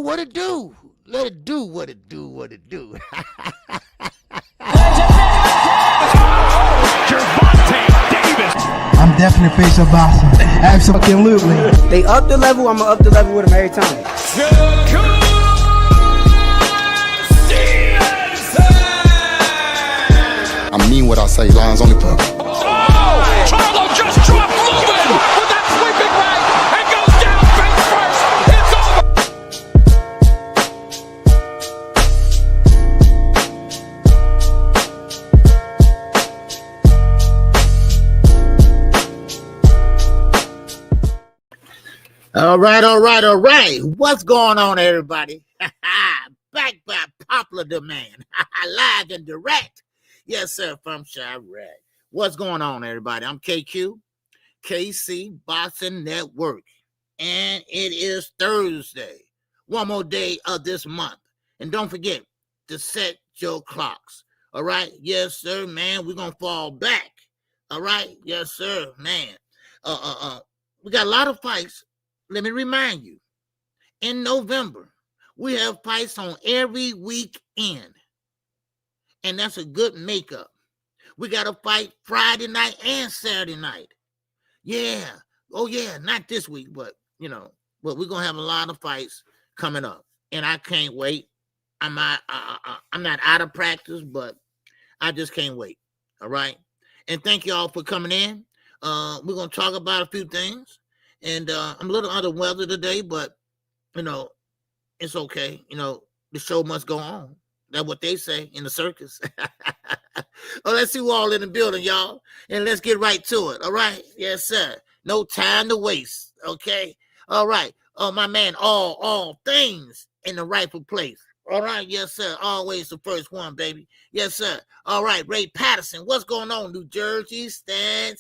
what it do. Let it do what it do, what it do. I'm definitely face of boxing. Absolutely. They up the level, I'ma up the level with them every time. I mean what I say, lines only put. Oh! Charlo just dropped Lubin with that sweeping right and goes down face first. It's over. All right. What's going on, everybody? Back by popular demand. Live and direct. Yes, sir, from Chirac. What's going on, everybody? I'm KQKC BOXING NETWORK. And it is Thursday. One more day of this month. And don't forget to set your clocks. All right? Yes, sir, man. We're going to fall back. All right? Yes, sir, man. We got a lot of fights. Let me remind you, in November, we have fights on every weekend. And that's a good makeup. We got to fight Friday night and Saturday night. Yeah. Oh, yeah. Not this week, but, but we're going to have a lot of fights coming up. And I can't wait. I'm not out of practice, but I just can't wait. All right. And thank you all for coming in. We're going to talk about a few things. And I'm a little under weather today, but, it's okay. The show must go on. That's what they say in the circus. Oh, let's see who all in the building, y'all. And let's get right to it. All right. Yes, sir. No time to waste. Okay. All right. Oh, my man, all things in the rightful place. All right. Yes, sir. Always the first one, baby. Yes, sir. All right. Ray Patterson. What's going on, New Jersey? Stand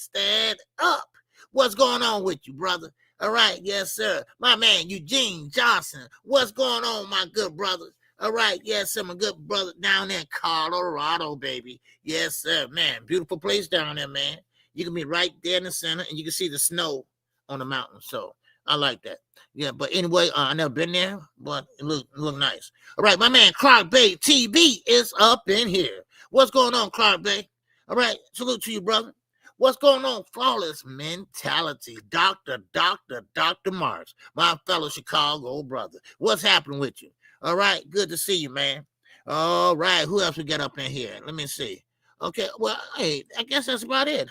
up. What's going on with you, brother? All right. Yes, sir. My man, Eugene Johnson. What's going on, my good brothers? All right. Yes, sir. My good brother down there in Colorado, baby. Yes, sir. Man, beautiful place down there, man. You can be right there in the center, and you can see the snow on the mountain. So I like that. Yeah, but anyway, I never been there, but it look nice. All right, my man, Clark Bay TV is up in here. What's going on, Clark Bay? All right, salute to you, brother. What's going on? Flawless mentality. Dr. Marks, my fellow Chicago brother. What's happening with you? All right, good to see you, man. All right, who else we got up in here? Let me see. Okay, well, hey, I guess that's about it.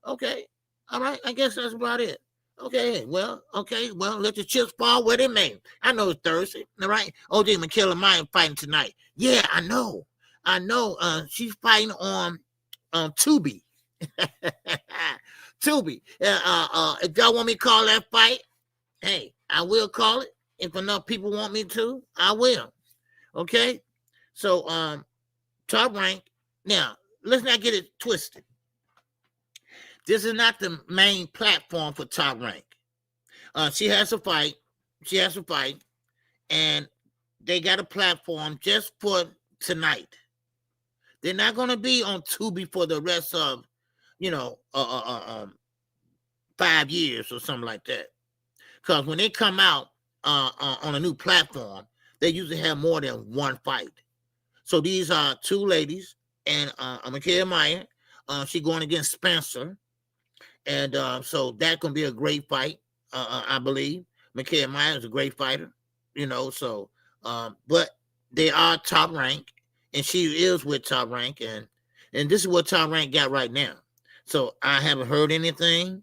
Okay, all right, I guess that's about it. Okay, well, let the chips fall where they may. I know it's Thursday, all right? OJ McKilla Mine fighting tonight. Yeah, I know. She's fighting on Tubi. Tubi. If y'all want me to call that fight, hey, I will call it. If enough people want me to, I will. Okay? So, Top Rank. Now, let's not get it twisted. This is not the main platform for Top Rank. She has a fight. And they got a platform just for tonight. They're not going to be on Tubi for the rest of 5 years or something like that. Because when they come out on a new platform, they usually have more than one fight. So these are two ladies, and Mikaela Meyer, she's going against Spencer. And so that's going to be a great fight, I believe. Mikaela Meyer is a great fighter, but they are Top Rank, and she is with Top Rank, and this is what Top Rank got right now. So I haven't heard anything.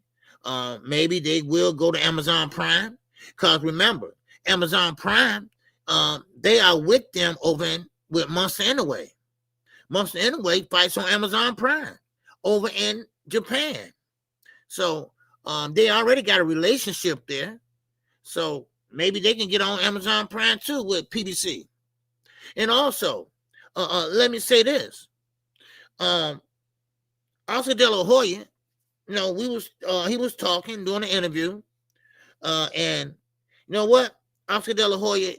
Maybe they will go to Amazon Prime, because remember, Amazon Prime, they are with them with Monster Anyway. Monster Anyway fights on Amazon Prime over in Japan. So they already got a relationship there. So maybe they can get on Amazon Prime too with PBC. And also, let me say this. Oscar De La Hoya, he was talking, doing an interview. And you know what? Oscar De La Hoya,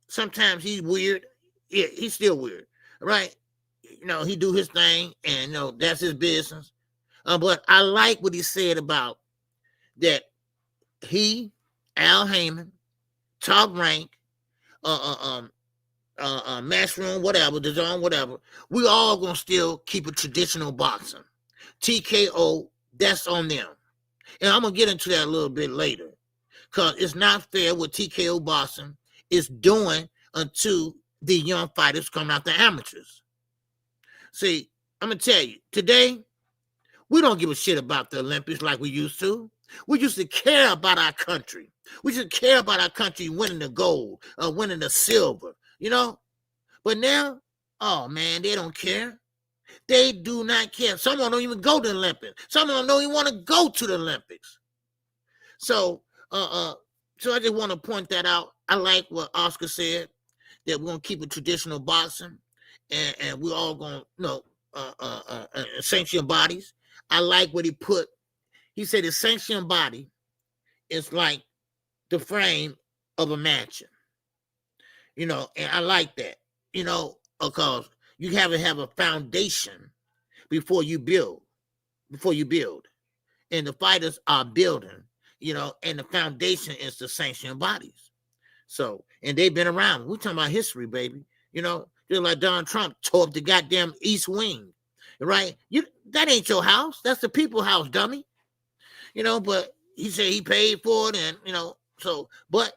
sometimes he's weird. Yeah, he's still weird, right? He do his thing, and that's his business. But I like what he said about that. He, Al Heyman, Top Rank, Matchroom, whatever, the zone, whatever, we all gonna still keep a traditional boxing. TKO, that's on them. And I'm gonna get into that a little bit later. Because it's not fair what TKO boxing is doing unto the young fighters coming out the amateurs. See, I'm gonna tell you, today, we don't give a shit about the Olympics like we used to. We used to care about our country. We used to care about our country winning the gold, winning the silver, you know? But now, oh man, they don't care. They do not care. Some of them don't even go to the Olympics. Some of them don't even want to go to the Olympics. So I just want to point that out. I like what Oscar said, that we're going to keep a traditional boxing, and we're all going to, sanction bodies. I like what he put. He said the sanction body is like the frame of a mansion. And I like that, because you have to have a foundation before you build. And the fighters are building, and the foundation is the sanctioned bodies. So, and they've been around. We're talking about history, baby. Just like Donald Trump tore up the goddamn East Wing, right? That ain't your house. That's the people's house, dummy. But he said he paid for it, and, but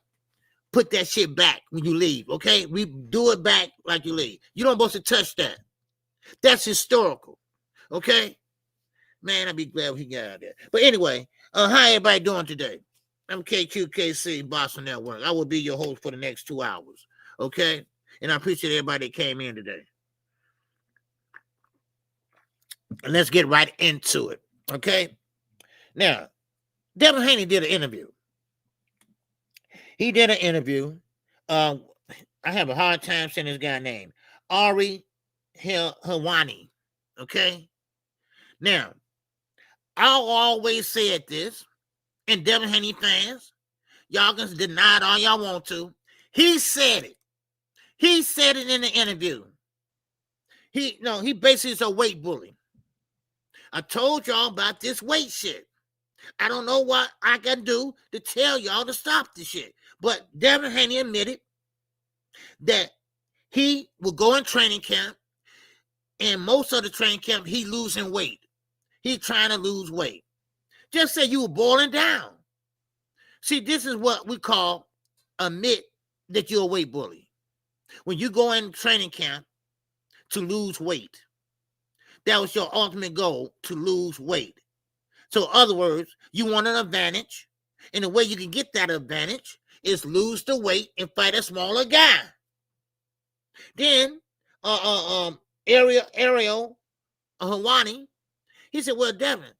put that shit back when you leave, okay? We do it back like you leave. You don't supposed to touch that. That's historical, okay? Man, I'd be glad he got out there. But anyway, how everybody doing today? I'm KQKC BOXING NETWORK. I will be your host for the next 2 hours, okay? And I appreciate everybody that came in today. And let's get right into it, okay? Now, Devin Haney did an interview. He did an interview. I have a hard time saying this guy's name. Ari Helwani, okay? Now, I always said this, and Devin Haney fans, y'all can deny it all y'all want to. He said it. He said it in the interview. He basically is a weight bully. I told y'all about this weight shit. I don't know what I can do to tell y'all to stop this shit. But Devin Haney admitted that he will go in training camp, and most of the training camp, he losing weight. He's trying to lose weight. Just say you were boiling down. See, this is what we call admit that you're a weight bully. When you go in training camp to lose weight, that was your ultimate goal, to lose weight. So in other words, you want an advantage, and the way you can get that advantage is lose the weight and fight a smaller guy. Then Ariel Helwani, he said, well, Devin,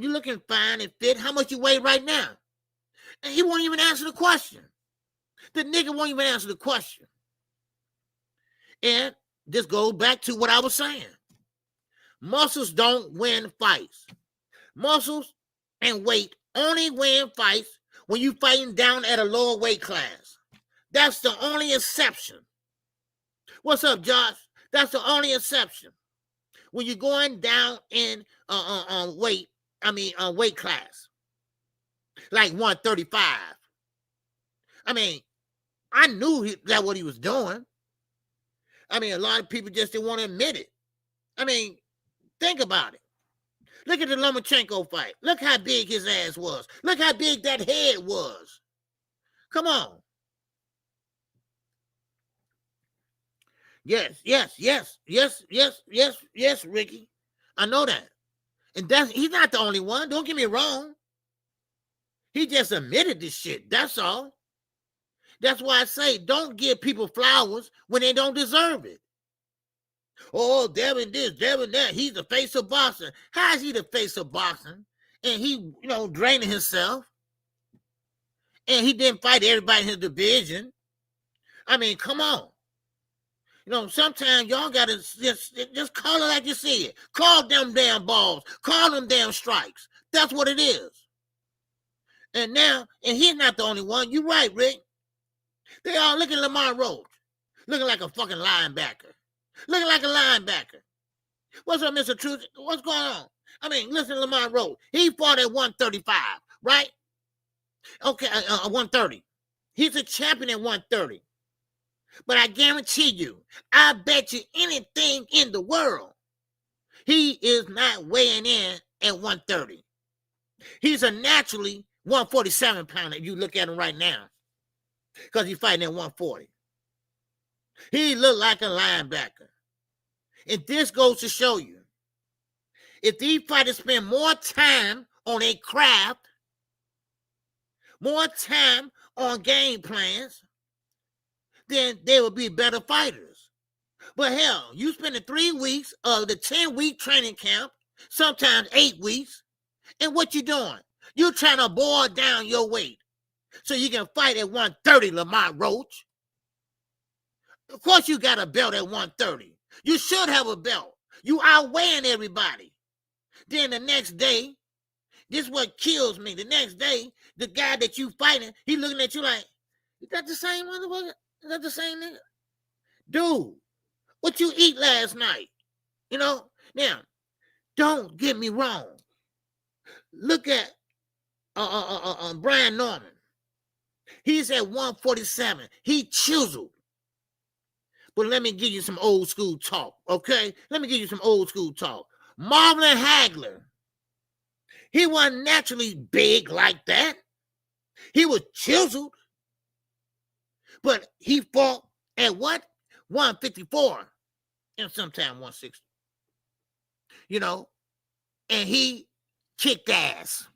you looking fine and fit. How much you weigh right now? And he won't even answer the question. The nigga won't even answer the question. And this goes back to what I was saying. Muscles don't win fights. Muscles and weight only win fights when you fighting down at a lower weight class. That's the only exception. What's up, Josh? That's the only exception. When you're going down in weight class, like 135. I mean, I knew that's what he was doing. I mean, a lot of people just didn't want to admit it. I mean, think about it. Look at the Lomachenko fight. Look how big his ass was. Look how big that head was. Come on. Yes, Ricky. I know that. And he's not the only one. Don't get me wrong. He just admitted this shit. That's all. That's why I say don't give people flowers when they don't deserve it. Oh, Devin this, Devin that. He's the face of boxing. How is he the face of boxing? And he, draining himself. And he didn't fight everybody in his division. I mean, come on. Sometimes y'all got to just call it like you see it. Call them damn balls. Call them damn strikes. That's what it is. And he's not the only one. You're right, Rick. They all look at Lamar Roach. Looking like a fucking linebacker. Looking like a linebacker. What's up, Mr. Truth? What's going on? I mean, listen to Lamar Roach. He fought at 135, right? Okay, 130. He's a champion at 130. But I guarantee you, I bet you anything in the world, he is not weighing in at 130. He's a naturally 147 pounder if you look at him right now, because he's fighting at 140. He looked like a linebacker. And this goes to show you, if these fighters spend more time on a craft, more time on game plans, then they will be better fighters. But hell, you spending 3 weeks of the 10-week training camp, sometimes 8 weeks, and what you doing? You're trying to boil down your weight so you can fight at 130, Lamont Roach. Of course you got a belt at 130. You should have a belt. You outweighing everybody. Then the next day, this is what kills me. The next day, the guy that you fighting, he looking at you like, is that the same motherfucker? Is that the same nigga? Dude, what you eat last night? You know? Now, don't get me wrong. Look at Brian Norman. He's at 147. He chiseled. But let me give you some old school talk, okay? Let me give you some old school talk. Marvin Hagler, he wasn't naturally big like that. He was chiseled. But he fought at what? 154 and sometime 160. You know? And he kicked ass.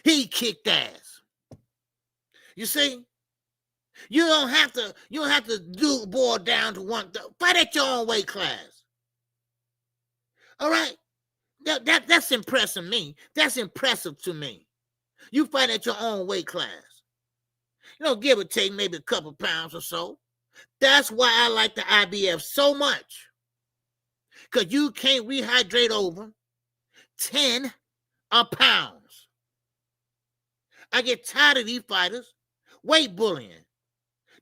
He kicked ass. You see? You don't have to boil down to one. Fight at your own weight class. All right? That's impressive me. That's impressive to me. You fight at your own weight class. You know, give or take maybe a couple pounds or so. That's why I like the IBF so much. Because you can't rehydrate over 10 pounds. I get tired of these fighters weight bullying.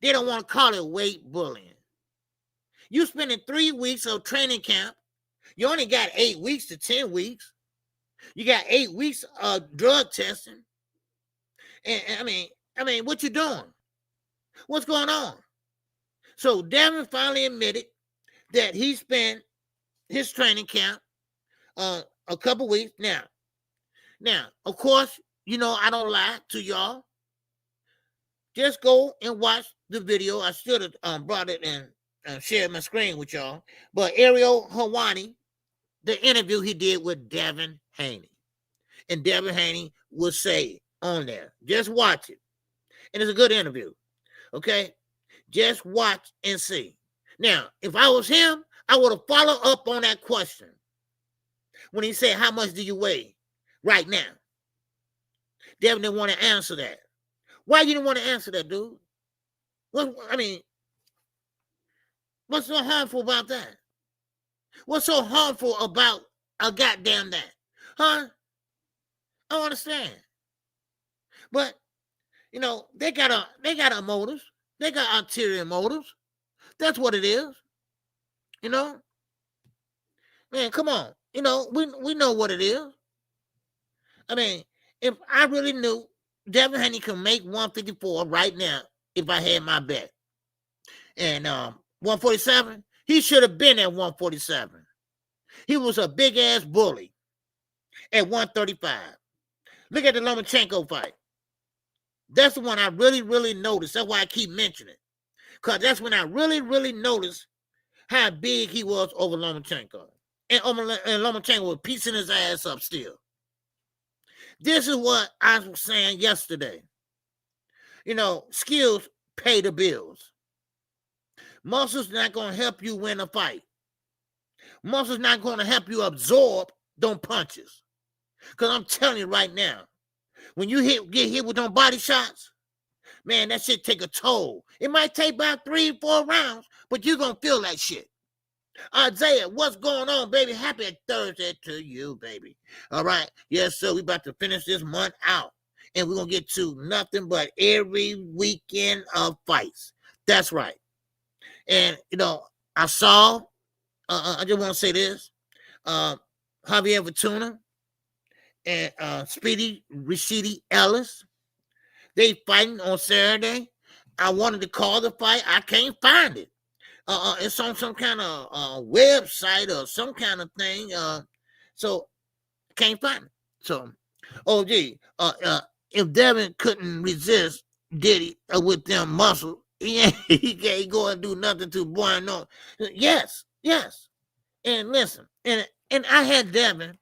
They don't want to call it weight bullying. You spending 3 weeks of training camp. You only got 8 weeks to 10 weeks. You got 8 weeks of drug testing. And I mean, what you doing? What's going on? So Devin finally admitted that he spent his training camp a couple weeks. Now, of course, you know I don't lie to y'all. Just go and watch the video. I should have brought it and shared my screen with y'all. But Ariel Helwani, the interview he did with Devin Haney. And Devin Haney will say on there, just watch it. And it's a good interview. Okay? Just watch and see. Now, if I was him, I would have followed up on that question. When he said, how much do you weigh right now? Devin didn't want to answer that. Why you didn't want to answer that, dude? What's so harmful about that? What's so harmful about a goddamn that? Huh? I don't understand. But, you know, they got motives. They got ulterior motives. That's what it is. You know? Man, come on. You know, we know what it is. I mean, if I really knew Devin Haney can make 154 right now if I had my bet. And 147, he should have been at 147. He was a big-ass bully at 135. Look at the Lomachenko fight. That's the one I really, really noticed. That's why I keep mentioning it. Because that's when I really, really noticed how big he was over Lomachenko. And Lomachenko was piecing his ass up still. This is what I was saying yesterday. You know, skills pay the bills. Muscle's not going to help you win a fight. Muscle's not going to help you absorb them punches. Because I'm telling you right now, when you get hit with them body shots, man, that shit take a toll. It might take about 3-4 rounds, but you're going to feel that shit. Isaiah, what's going on, baby? Happy Thursday to you, baby. All right. Yes, sir. We about to finish this month out. And we're going to get to nothing but every weekend of fights. That's right. And, you know, I saw, I just want to say this, Javier Fortuna and Speedy Rashidi Ellis, they fighting on Saturday I wanted to call the fight. I can't find it. It's on some kind of website or some kind of thing. So can't find it. So, oh gee, if Devin couldn't resist Diddy with them muscles, he can't go and do nothing to Brian Norman. Yes. And listen, and I had Devin,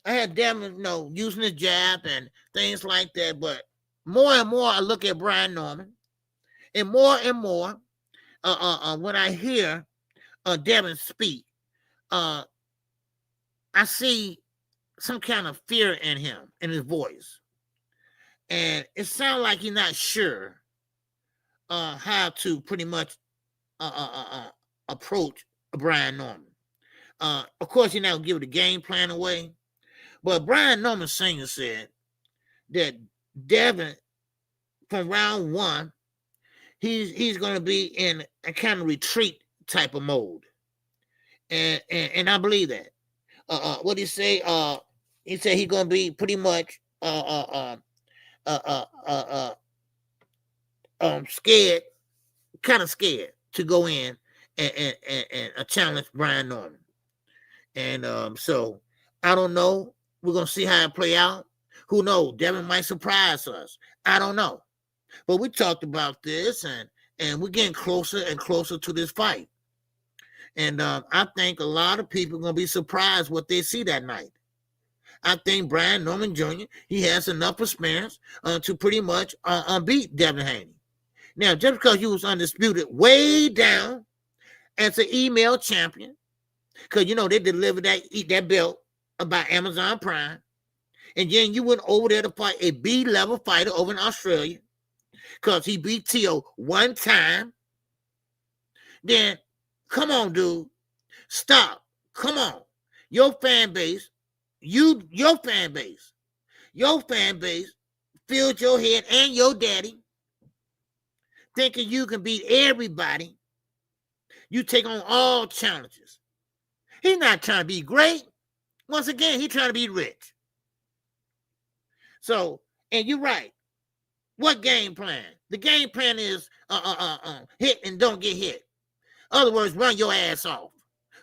using the jab and things like that. But more and more, I look at Brian Norman, and more when I hear Devin speak, I see some kind of fear in him, in his voice, and it sounds like he's not sure how to pretty much approach Brian Norman. Of course, he now give the game plan away, but Brian Norman Sr. said that Devin, from round one, he's going to be in a kind of retreat type of mode, and I believe that. What did he say? He said he's going to be pretty much scared, kind of scared to go in and challenge Brian Norman. And so I don't know. We're gonna see how it play out. Who knows? Devin might surprise us. I don't know. But we talked about this, and we're getting closer and closer to this fight. And I think a lot of people are gonna be surprised what they see that night. I think Brian Norman Jr., he has enough experience to pretty much beat Devin Haney. Now, just because you was undisputed way down as an email champion, because they delivered that belt by Amazon Prime, and then you went over there to fight a B-level fighter over in Australia because he beat Tio one time. Then, come on, dude. Stop. Come on. Your fan base filled your head and your daddy thinking you can beat everybody. You take on all challenges. He's not trying to be great. Once again, he's trying to be rich. So, and you're right. What game plan? The game plan is hit and don't get hit. In other words, run your ass off.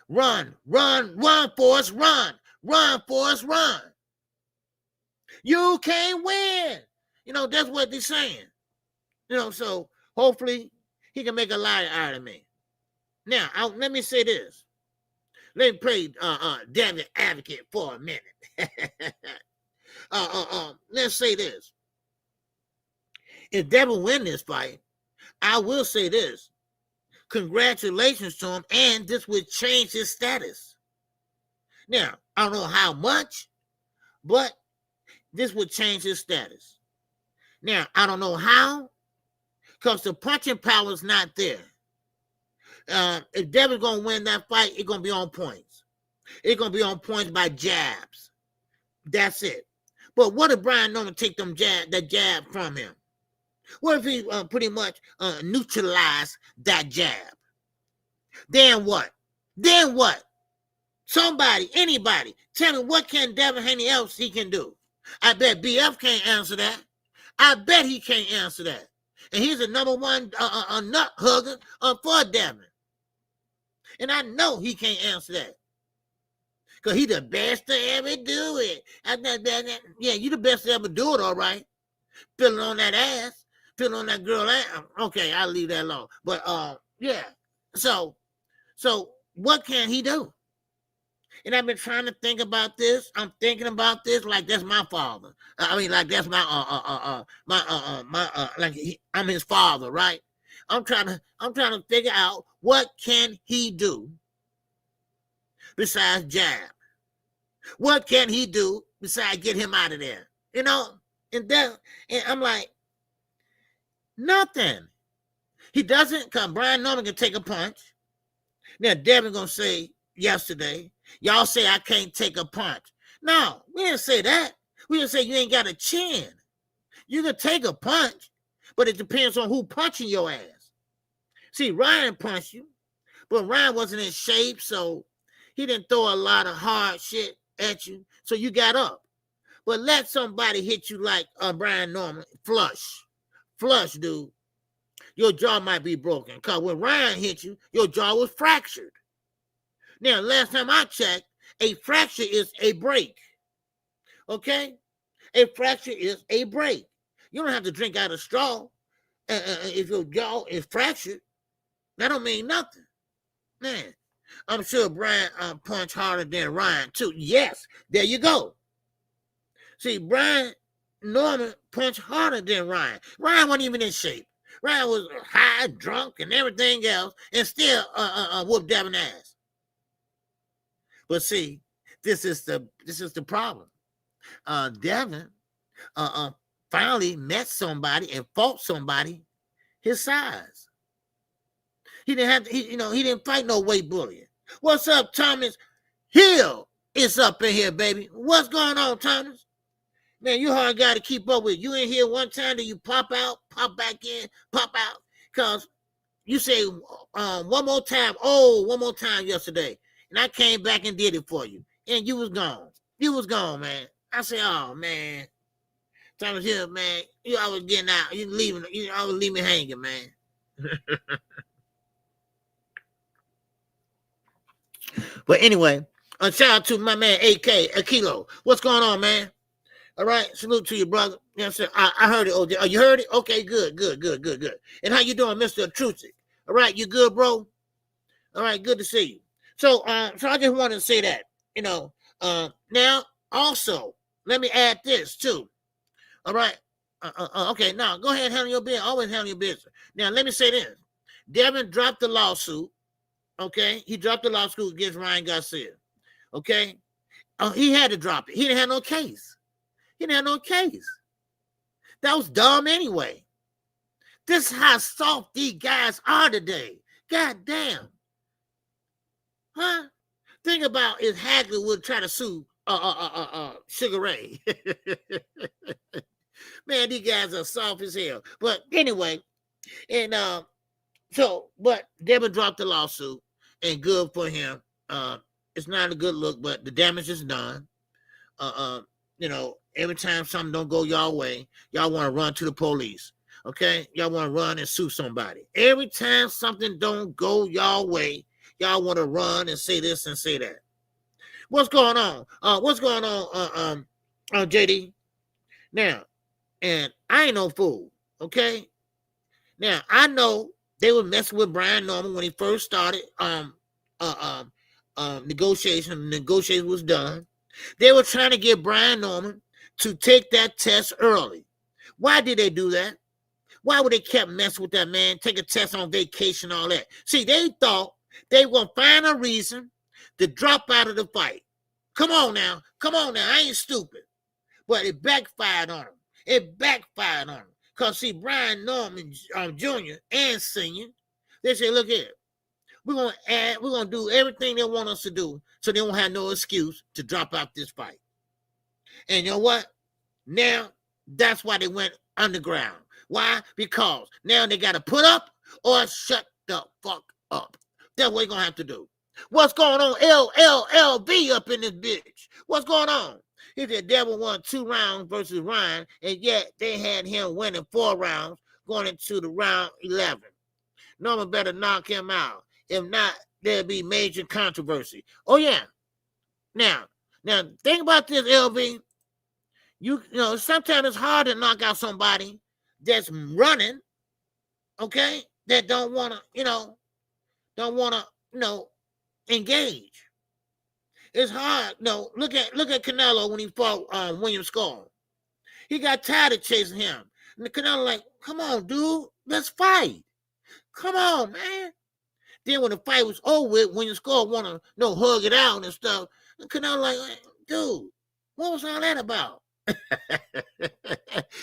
Run, Forrest, run. Run, Forrest, run. You can't win. That's what they're saying. So hopefully he can make a liar out of me. Now, let me say this. Let me play Devin advocate for a minute. Let's say this. If Devin win this fight, I will say this. Congratulations to him, and this would change his status. Now, I don't know how much, but this would change his status. Now, I don't know how, because the punching power is not there. If Devin's going to win that fight, it's going to be on points. It's going to be on points by jabs. That's it. But what if Brian Norman take that jab from him? What if he pretty much neutralize that jab? Then what? Somebody, anybody, tell me what can Devin Haney else he can do? I bet BF can't answer that. I bet he can't answer that. And he's the number one nut hugger for Devin. And I know he can't answer that. Because he's the best to ever do it. Yeah, you the best to ever do it, all right. Feeling on that ass. Feeling on that girl ass. Okay, I'll leave that alone. But, yeah. So what can he do? And I've been trying to think about this. I'm thinking about this like that's my father. Like that's my I'm his father, right? I'm trying to figure out what can he do besides jab. What can he do besides get him out of there? And I'm like, nothing. He doesn't come. Brian Norman can take a punch. Now Devin gonna say yesterday, y'all say I can't take a punch. No, we didn't say that. We didn't say you ain't got a chin. You can take a punch, but it depends on who punching your ass. See, Ryan punched you, but Ryan wasn't in shape, so he didn't throw a lot of hard shit at you, so you got up. But let somebody hit you like Brian Norman, flush, dude. your jaw might be broken. Because when Ryan hit you, your jaw was fractured. Now, last time I checked, a fracture is a break. Okay? A fracture is a break. You don't have to drink out of straw if your jaw is fractured. That don't mean nothing. Man, I'm sure Brian punched harder than Ryan, too. Yes, there you go. See, Brian Norman punched harder than Ryan. Ryan wasn't even in shape. Ryan was high, drunk, and everything else, and still whooped Devin ass. But see, this is the problem. Devin finally met somebody and fought somebody his size. He didn't have to, he didn't fight no weight bullying. What's up, Thomas Hill? It's up in here, baby. What's going on, Thomas? Man, you hard got to keep up with. You in here one time, then you pop out, pop back in, pop out. Because you say one more time yesterday. And I came back and did it for you. And you was gone. You was gone, man. I said, oh, man. Thomas Hill, man, you always getting out. You always leave me hanging, man. But anyway, shout out to my man AK Akilo. What's going on, man? All right, salute to you, brother. You know what I'm saying? I heard it, OJ. Oh, you heard it? Okay, good. And how you doing, Mr. Trusick? All right, you good, bro? All right, good to see you. So I just wanted to say that, now also, let me add this too. All right. Okay, now go ahead and handle your business. Always handle your business. Now, let me say this. Devin dropped the lawsuit. Okay, he dropped the lawsuit against Ryan Garcia. Okay, he had to drop it. He didn't have no case. That was dumb anyway. This is how soft these guys are today. God damn. Huh? Think about if Hagley would try to sue Sugar Ray. Man, these guys are soft as hell. But anyway, and but Devin dropped the lawsuit, and good for him. It's not a good look, but the damage is done. Every time something don't go your way, y'all want to run to the police. Okay? Y'all want to run and sue somebody. Every time something don't go your way, y'all want to run and say this and say that. What's going on? JD? Now, and I ain't no fool, okay? Now, I know they were messing with Brian Norman when he first started negotiation. Negotiation was done. They were trying to get Brian Norman to take that test early. Why did they do that? Why would they kept messing with that man, take a test on vacation, all that? See, they thought they were going to find a reason to drop out of the fight. Come on now. I ain't stupid. But it backfired on them. Because, see, Brian Norman Jr. and Sr., they said, look here, we're going to do everything they want us to do so they won't have no excuse to drop out this fight. And you know what? Now, that's why they went underground. Why? Because now they got to put up or shut the fuck up. That's what they're going to have to do. What's going on? LLLB up in this bitch. What's going on? He said Devin won 2 rounds versus Ryan, and yet they had him winning 4 rounds going into the round 11. Norman better knock him out. If not, there'll be major controversy. Oh, yeah. Now, think about this, LV. You know, sometimes it's hard to knock out somebody that's running, okay, that don't want to, engage. It's hard. No, look at Canelo when he fought William Skull. He got tired of chasing him. And Canelo like, come on, dude, let's fight. Come on, man. Then when the fight was over with, William Skull want to hug it out and stuff. And Canelo like, dude, what was all that about?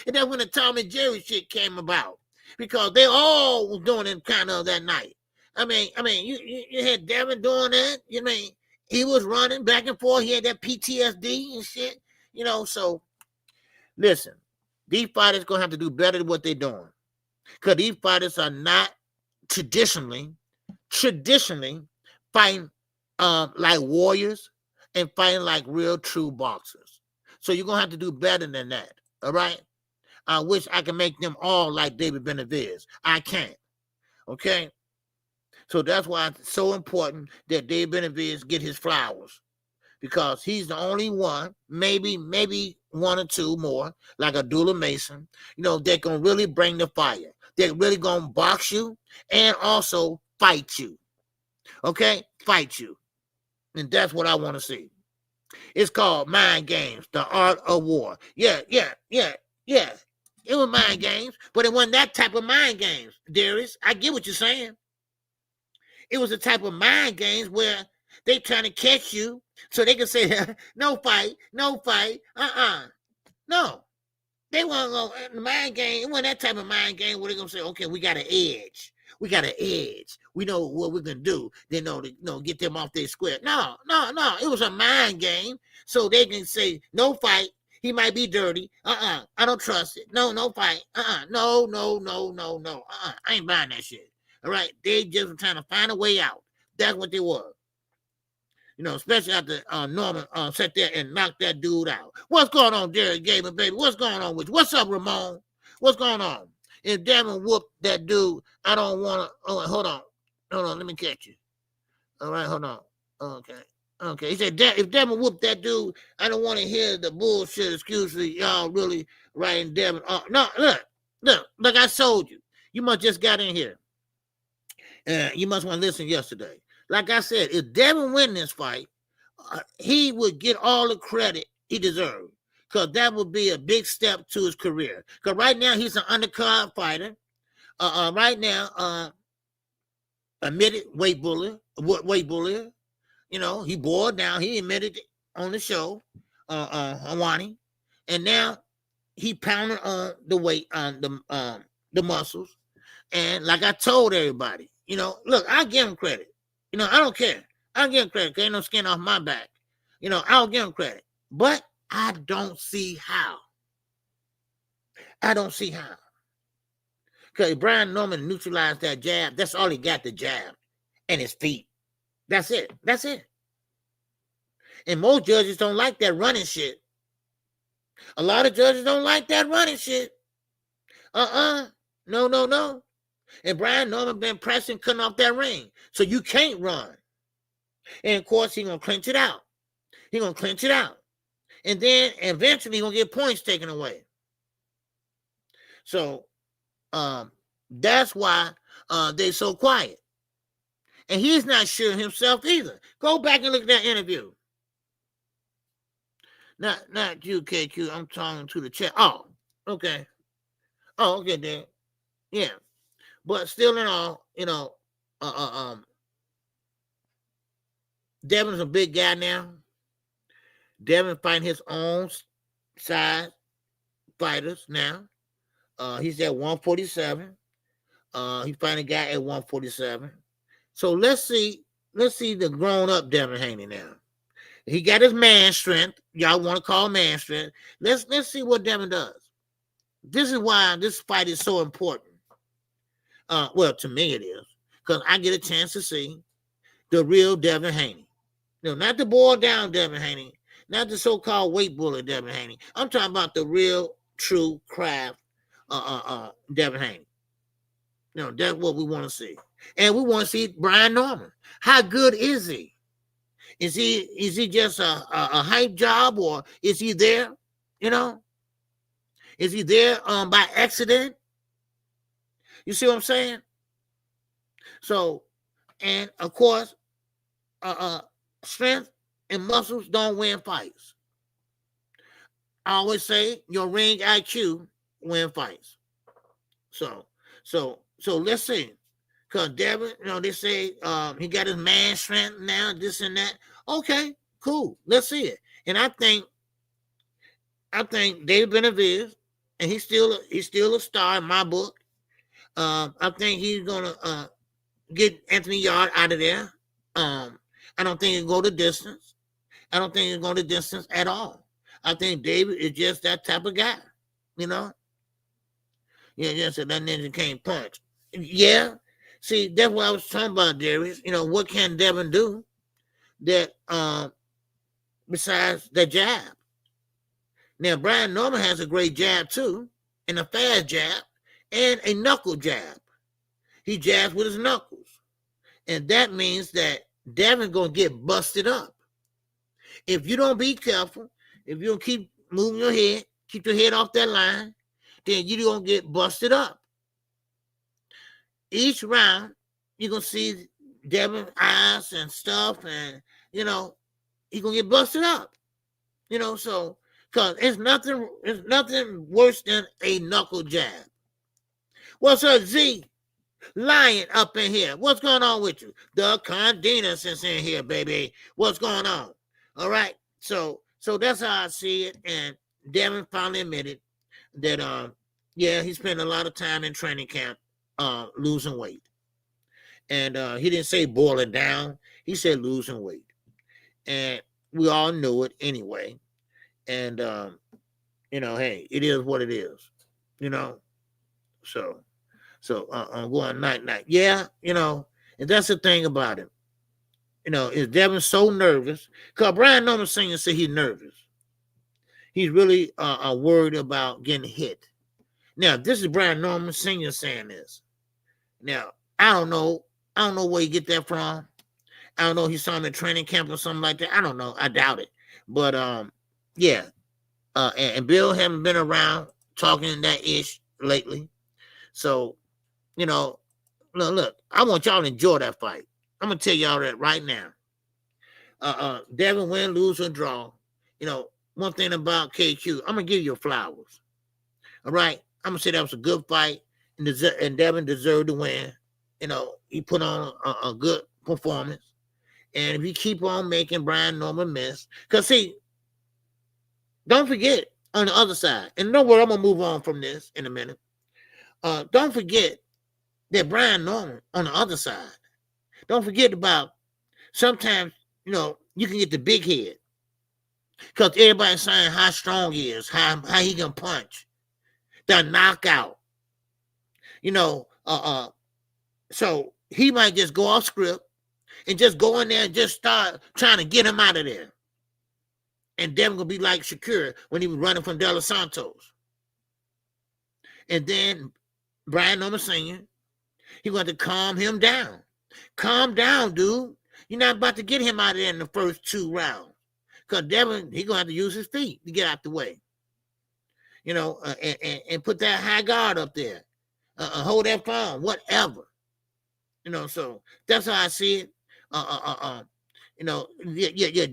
And then when the Tom and Jerry shit came about, because they all was doing it kind of that night. I mean, you had Devin doing that. He was running back and forth. He had that PTSD and shit. So listen, these fighters gonna have to do better than what they're doing, because these fighters are not traditionally fighting like warriors and fighting like real true boxers. So you're gonna have to do better than that. All right. I wish I could make them all like David Benavidez. I can't. Okay? So that's why it's so important that Dave Benavidez get his flowers, because he's the only one, maybe one or two more, like Abdullah Mason, that can really bring the fire. They're really going to box you and also fight you. Okay? Fight you. And that's what I want to see. It's called Mind Games, The Art of War. Yeah. It was mind games, but it wasn't that type of mind games, Darius. I get what you're saying. It was a type of mind games where they trying to catch you so they can say, no fight. No. They want to go in the mind game. It wasn't that type of mind game where they're going to say, okay, we got an edge. We know what we're going to do. They know to get them off their square. No. It was a mind game so they can say, no fight. He might be dirty. I don't trust it. No fight. No. I ain't buying that shit. All right? They just were trying to find a way out. That's what they were. Especially after Norman sat there and knocked that dude out. What's going on, Derek Gabin, baby? What's going on with you? What's up, Ramon? What's going on? If Devin whooped that dude, I don't want to. Oh, hold on. Let me catch you. All right, hold on. Okay. He said, if Devin whooped that dude, I don't want to hear the bullshit excuses y'all really writing Devin. No, look, like I told you. You must just got in here. You must want to listen yesterday. Like I said, if Devin win this fight, he would get all the credit he deserved, because that would be a big step to his career. Because right now, he's an undercard fighter. Right now, admitted weight bully. He bored down. He admitted it on the show, Hawani. And now he pounded on the weight, on the muscles. And like I told everybody, look, I give him credit. I don't care. I'll give him credit because ain't no skin off my back. I'll give him credit. But I don't see how. Because Brian Norman neutralized that jab. That's all he got, the jab and his feet. That's it. And most judges don't like that running shit. A lot of judges don't like that running shit. No. And Brian Norman been pressing, cutting off that ring. So you can't run. And of course, he's going to clinch it out. And then eventually he's going to get points taken away. So that's why they're so quiet. And he's not sure himself either. Go back and look at that interview. Not you, KQ. I'm talking to the chat. Oh, okay. Then. Yeah. But still in all, Devin's a big guy now. Devin fighting his own size fighters now. He's at 147. He's fighting a guy at 147. So let's see the grown-up Devin Haney now. He got his man strength. Y'all want to call man strength. Let's see what Devin does. This is why this fight is so important. Well, to me it is, because I get a chance to see the real Devin Haney. Not the boiled down Devin Haney, not the so-called weight bully Devin Haney. I'm talking about the real, true craft Devin Haney. That's what we want to see. And we want to see Brian Norman. How good is he? Is he just a hype job, or is he there? Is he there by accident? You see what I'm saying? So, and of course, strength and muscles don't win fights. I always say your ring IQ win fights. So let's see. Because Devin, they say he got his man strength now, this and that. Okay, cool. Let's see it. And I think David Benavidez, and he's still a star in my book. I think he's gonna get Anthony Yard out of there. I don't think he'll go the distance. I don't think he'll go the distance at all. I think David is just that type of guy. Yeah, just that ninja can't punch. Yeah. See, that's what I was talking about, Darius. What can Devin do that besides the jab? Now, Brian Norman has a great jab too, and a fast jab, and a knuckle jab. he jabs with his knuckles. And that means that Devin gonna get busted up. If you don't be careful, if you don't keep moving your head, keep your head off that line, then you're gonna get busted up. Each round, you're gonna see Devin eyes and stuff, and he's gonna get busted up. So because it's nothing worse than a knuckle jab. What's up, Z? Lion up in here. What's going on with you? The Condenas is in here, baby. What's going on? All right. So that's how I see it. And Devin finally admitted that he spent a lot of time in training camp losing weight. And he didn't say boiling down. He said losing weight. And we all knew it anyway. And hey, it is what it is. So I'm going night. Yeah, and that's the thing about it. Is Devin so nervous? Because Brian Norman Sr. said he's nervous. He's really worried about getting hit. Now, this is Brian Norman Sr. saying this. Now, I don't know where you get that from. I don't know if he saw him at training camp or something like that. I don't know. I doubt it. But, yeah. And Bill haven't been around talking that ish lately. So, look, I want y'all to enjoy that fight. I'm going to tell y'all that right now. Devin win, lose, or draw. One thing about KQ, I'm going to give you flowers. All right? I'm going to say that was a good fight, and Devin deserved to win. He put on a good performance. And if you keep on making Brian Norman miss, because see, don't forget on the other side, and don't worry, I'm going to move on from this in a minute. Don't forget that Brian Norman on the other side. Don't forget about sometimes, you can get the big head. Because everybody's saying how strong he is, how he can punch. The knockout. So he might just go off script and just go in there and just start trying to get him out of there. And Devin gonna be like Shakur when he was running from De Los Santos. And then Brian Norman Sr., he going to calm him down. Calm down, dude. You're not about to get him out of there in the first 2 rounds. Because Devin, he going to have to use his feet to get out the way. And put that high guard up there. Hold that phone, whatever. So that's how I see it.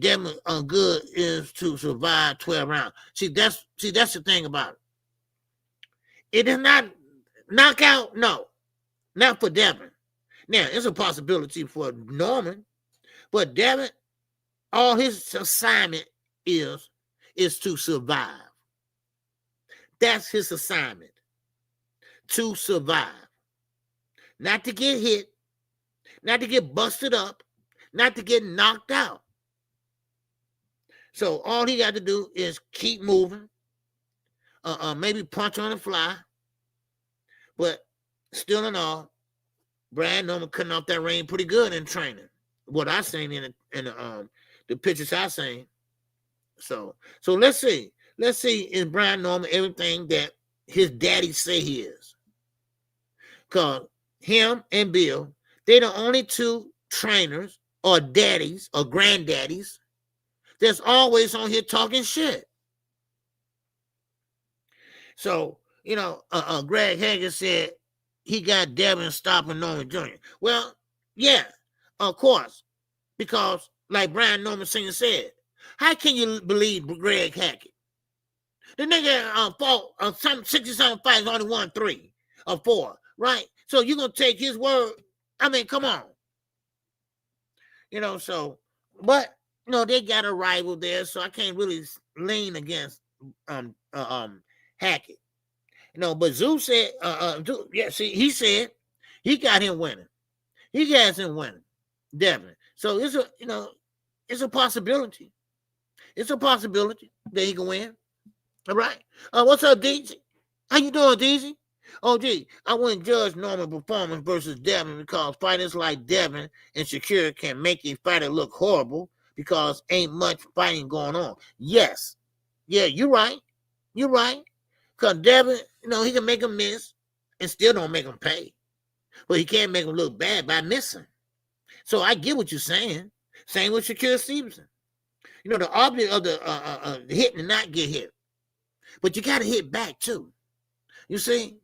Devin good is to survive 12 rounds. See, that's the thing about it. It is not knockout, no. Not for Devin. Now, it's a possibility for Norman, but Devin, all his assignment is to survive. That's his assignment. To survive. Not to get hit, not to get busted up, not to get knocked out. So all he got to do is keep moving, maybe punch on the fly, but still in all, Brian Norman cutting off that ring pretty good in training. What I seen in the pictures I seen. So let's see. Is Brian Norman everything that his daddy say he is? Because him and Bill, they're the only 2 trainers or daddies or granddaddies that's always on here talking shit. So, Greg Hager said he got Devin stopping Norman Jr. Well, yeah, of course, because like Brian Norman Sr. said, how can you believe Greg Hackett? The nigga fought some 60-something fights, only won 3 or 4, right? So you're going to take his word? I mean, come on. But they got a rival there, so I can't really lean against Hackett. But Zeus said, he said he got him winning. He got him winning, Devin. So it's a possibility. It's a possibility that he can win. All right. What's up, DZ? How you doing, DZ? Oh, gee, I wouldn't judge Norman performance versus Devin because fighters like Devin and Shakur can make a fighter look horrible because ain't much fighting going on. Yes. Yeah, you're right. You're right. Because Devin, he can make him miss and still don't make him pay. But he can't make him look bad by missing. So I get what you're saying. Same with Shakur Stevenson. You know, the object of the hit and not get hit. But you got to hit back, too. You see?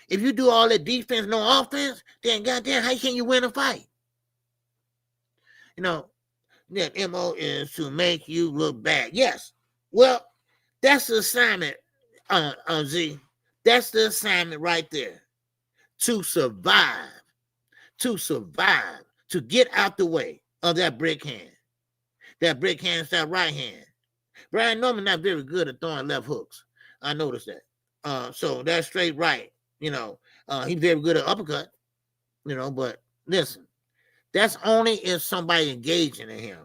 If you do all that defense, no offense, then goddamn, how can you win a fight? You know, that MO is to make you look bad. Yes. Well, that's the assignment, Z. That's the assignment right there. To survive. To survive. To get out the way of that brick hand. That brick hand is that right hand. Brian Norman not very good at throwing left hooks. I noticed that. So that's straight right. You know, he's very good at uppercut. You know, but listen, that's only if somebody engaging in him.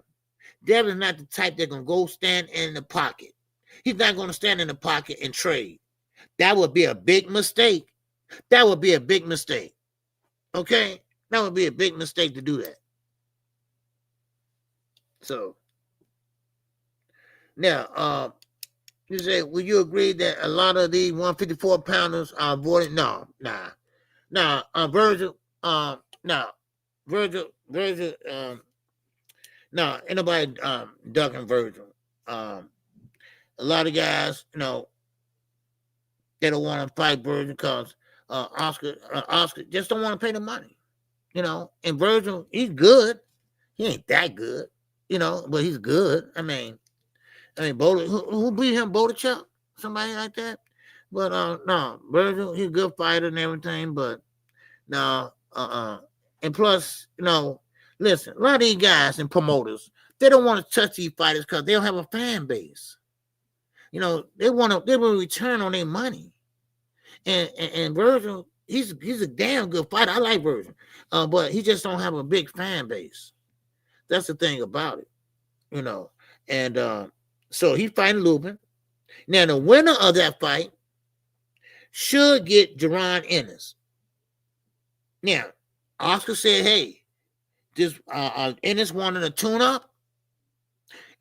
Devin's not the type that's going to go stand in the pocket. He's not going to stand in the pocket and trade. That would be a big mistake. That would be a big mistake. Okay? That would be a big mistake to do that. So, now, you say, will you agree that a lot of these 154 pounders are avoiding? No, Virgil, no, ain't nobody ducking Virgil. A lot of guys, you know, they don't want to fight Virgil because Oscar just don't want to pay the money, you know. And Virgil, he's good. He ain't that good, you know, but he's good. I mean, Boulder, who beat him? Boulder Chuck, somebody like that. But no, Virgil, he's a good fighter and everything. But no, and plus, you know, listen, a lot of these guys and promoters, they don't want to touch these fighters because they don't have a fan base. You know, they want to return on their money. And Virgil, he's a damn good fighter. I like Virgil, but he just don't have a big fan base. That's the thing about it, you know. And so he's fighting Lubin. Now the winner of that fight should get Jaron Ennis. Now, Oscar said, hey, this Ennis wanted a tune-up,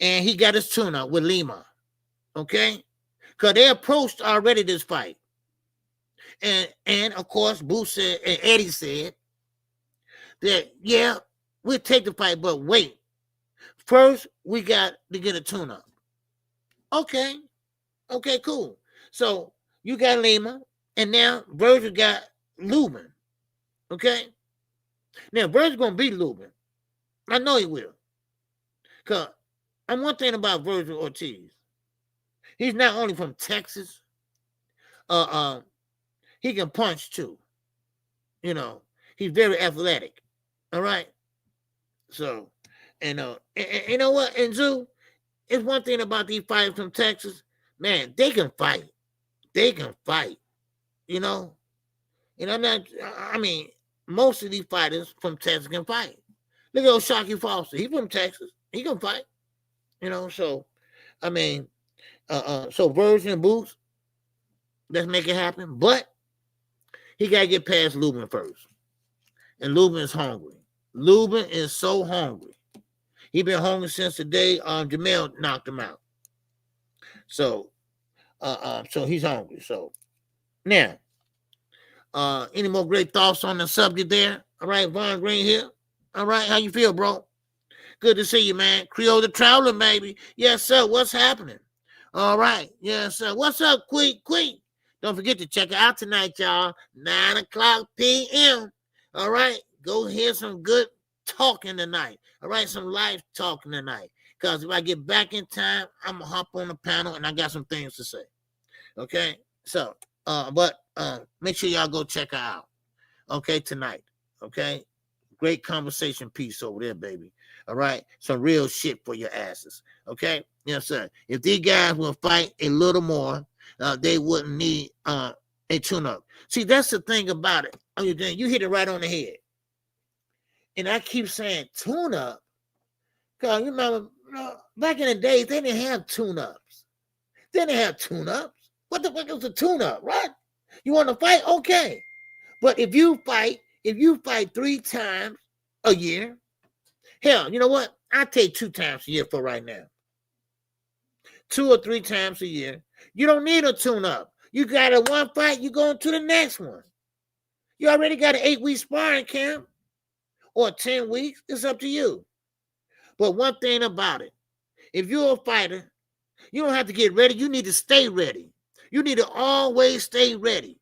and he got his tune-up with Lima. Okay? Because they approached already this fight. And of course, Boo said, and Eddie said that, yeah, we'll take the fight, but wait. First, we got to get a tune-up. Okay, cool. So you got Lima, and now Virgil got Lubin. Okay? Now, Virgil's going to beat Lubin. I know he will. Because and one thing about Virgil Ortiz, he's not only from Texas, he can punch too. You know, he's very athletic. All right? So, and you know what? And Zoo, it's one thing about these fighters from Texas, man, they can fight. They can fight. You know? And I mean, most of these fighters from Texas can fight. Look at old Shockey Foster. He's from Texas. He can fight. You know, so, I mean, so Virgil and Boots, let's make it happen. But he got to get past Lubin first. And Lubin is hungry. Lubin is so hungry. He been hungry since the day Jamel knocked him out. So, so he's hungry. So, now, any more great thoughts on the subject there? All right, Von Green here. All right, how you feel, bro? Good to see you, man. Creole the Traveler, baby. Yes, sir. What's happening? All right. Yes, sir. What's up, Queek? Don't forget to check it out tonight, y'all. 9 o'clock p.m. All right. Go hear some good talking tonight. All right. Some live talking tonight. Because if I get back in time, I'm going to hop on the panel and I got some things to say. Okay. So, but make sure y'all go check her out. Okay. Tonight. Okay. Great conversation piece over there, baby. All right. Some real shit for your asses. Okay. Yes, sir. If these guys will fight a little more, they wouldn't need a tune-up. See, that's the thing about it. You hit it right on the head. And I keep saying tune-up. Because you remember, back in the days, they didn't have tune-ups. They didn't have tune-ups. What the fuck is a tune-up, right? You want to fight? Okay. But if you fight 3 times a year, hell, you know what? I take 2 times a year for right now. 2 or 3 times a year. You don't need a tune-up. You got a one fight, you go to the next one. You already got an 8-week sparring camp or 10 weeks. It's up to you. But one thing about it, if you're a fighter, you don't have to get ready. You need to stay ready. You need to always stay ready.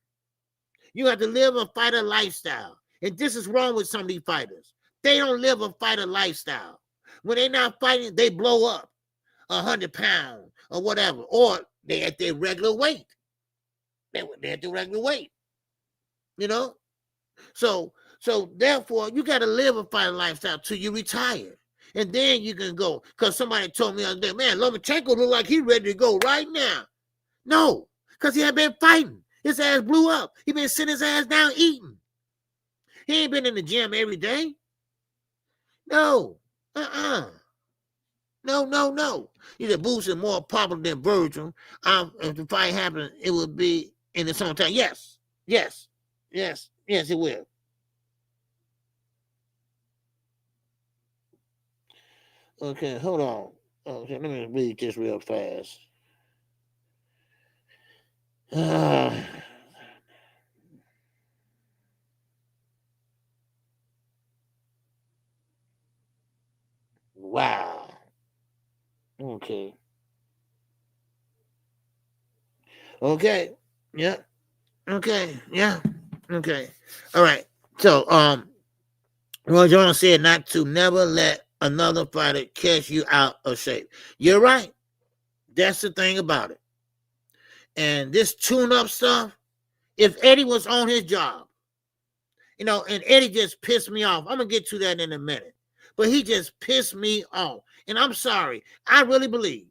You have to live a fighter lifestyle. And this is wrong with some of these fighters. They don't live a fighter lifestyle. When they're not fighting, they blow up 100 pounds or whatever. Or they at their regular weight. They're at their regular weight. You know? So therefore, you got to live a fighter lifestyle till you retire. And then you can go. Because somebody told me the other day, man, Lomachenko look like he's ready to go right now. No, because he had been fighting. His ass blew up. He been sitting his ass down eating. He ain't been in the gym every day. No. No. He said Boots is more popular than Virgil. If the fight happened, it would be in its own time. Yes, it will. Okay, hold on. Okay, let me read this real fast. Wow. Okay. Yeah. Okay. Yeah. Okay. All right. So, Roy Jones said not to never let another fighter catch you out of shape. You're right. That's the thing about it. And this tune-up stuff, if Eddie was on his job, and Eddie just pissed me off. I'm going to get to that in a minute. But he just pissed me off. And I'm sorry. I really believe.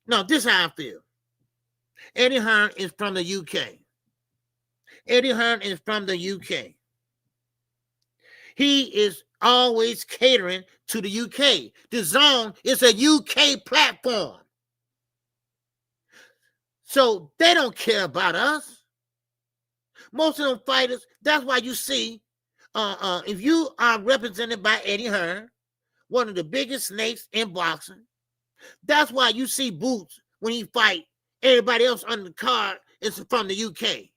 No, this is how I feel. Eddie Hearn is from the UK. Eddie Hearn is from the UK. He is always catering to the UK. The Zone is a UK platform. So they don't care about us. Most of them fighters, that's why you see, if you are represented by Eddie Hearn, one of the biggest snakes in boxing, that's why you see Boots when he fight. Everybody else on the card is from the UK.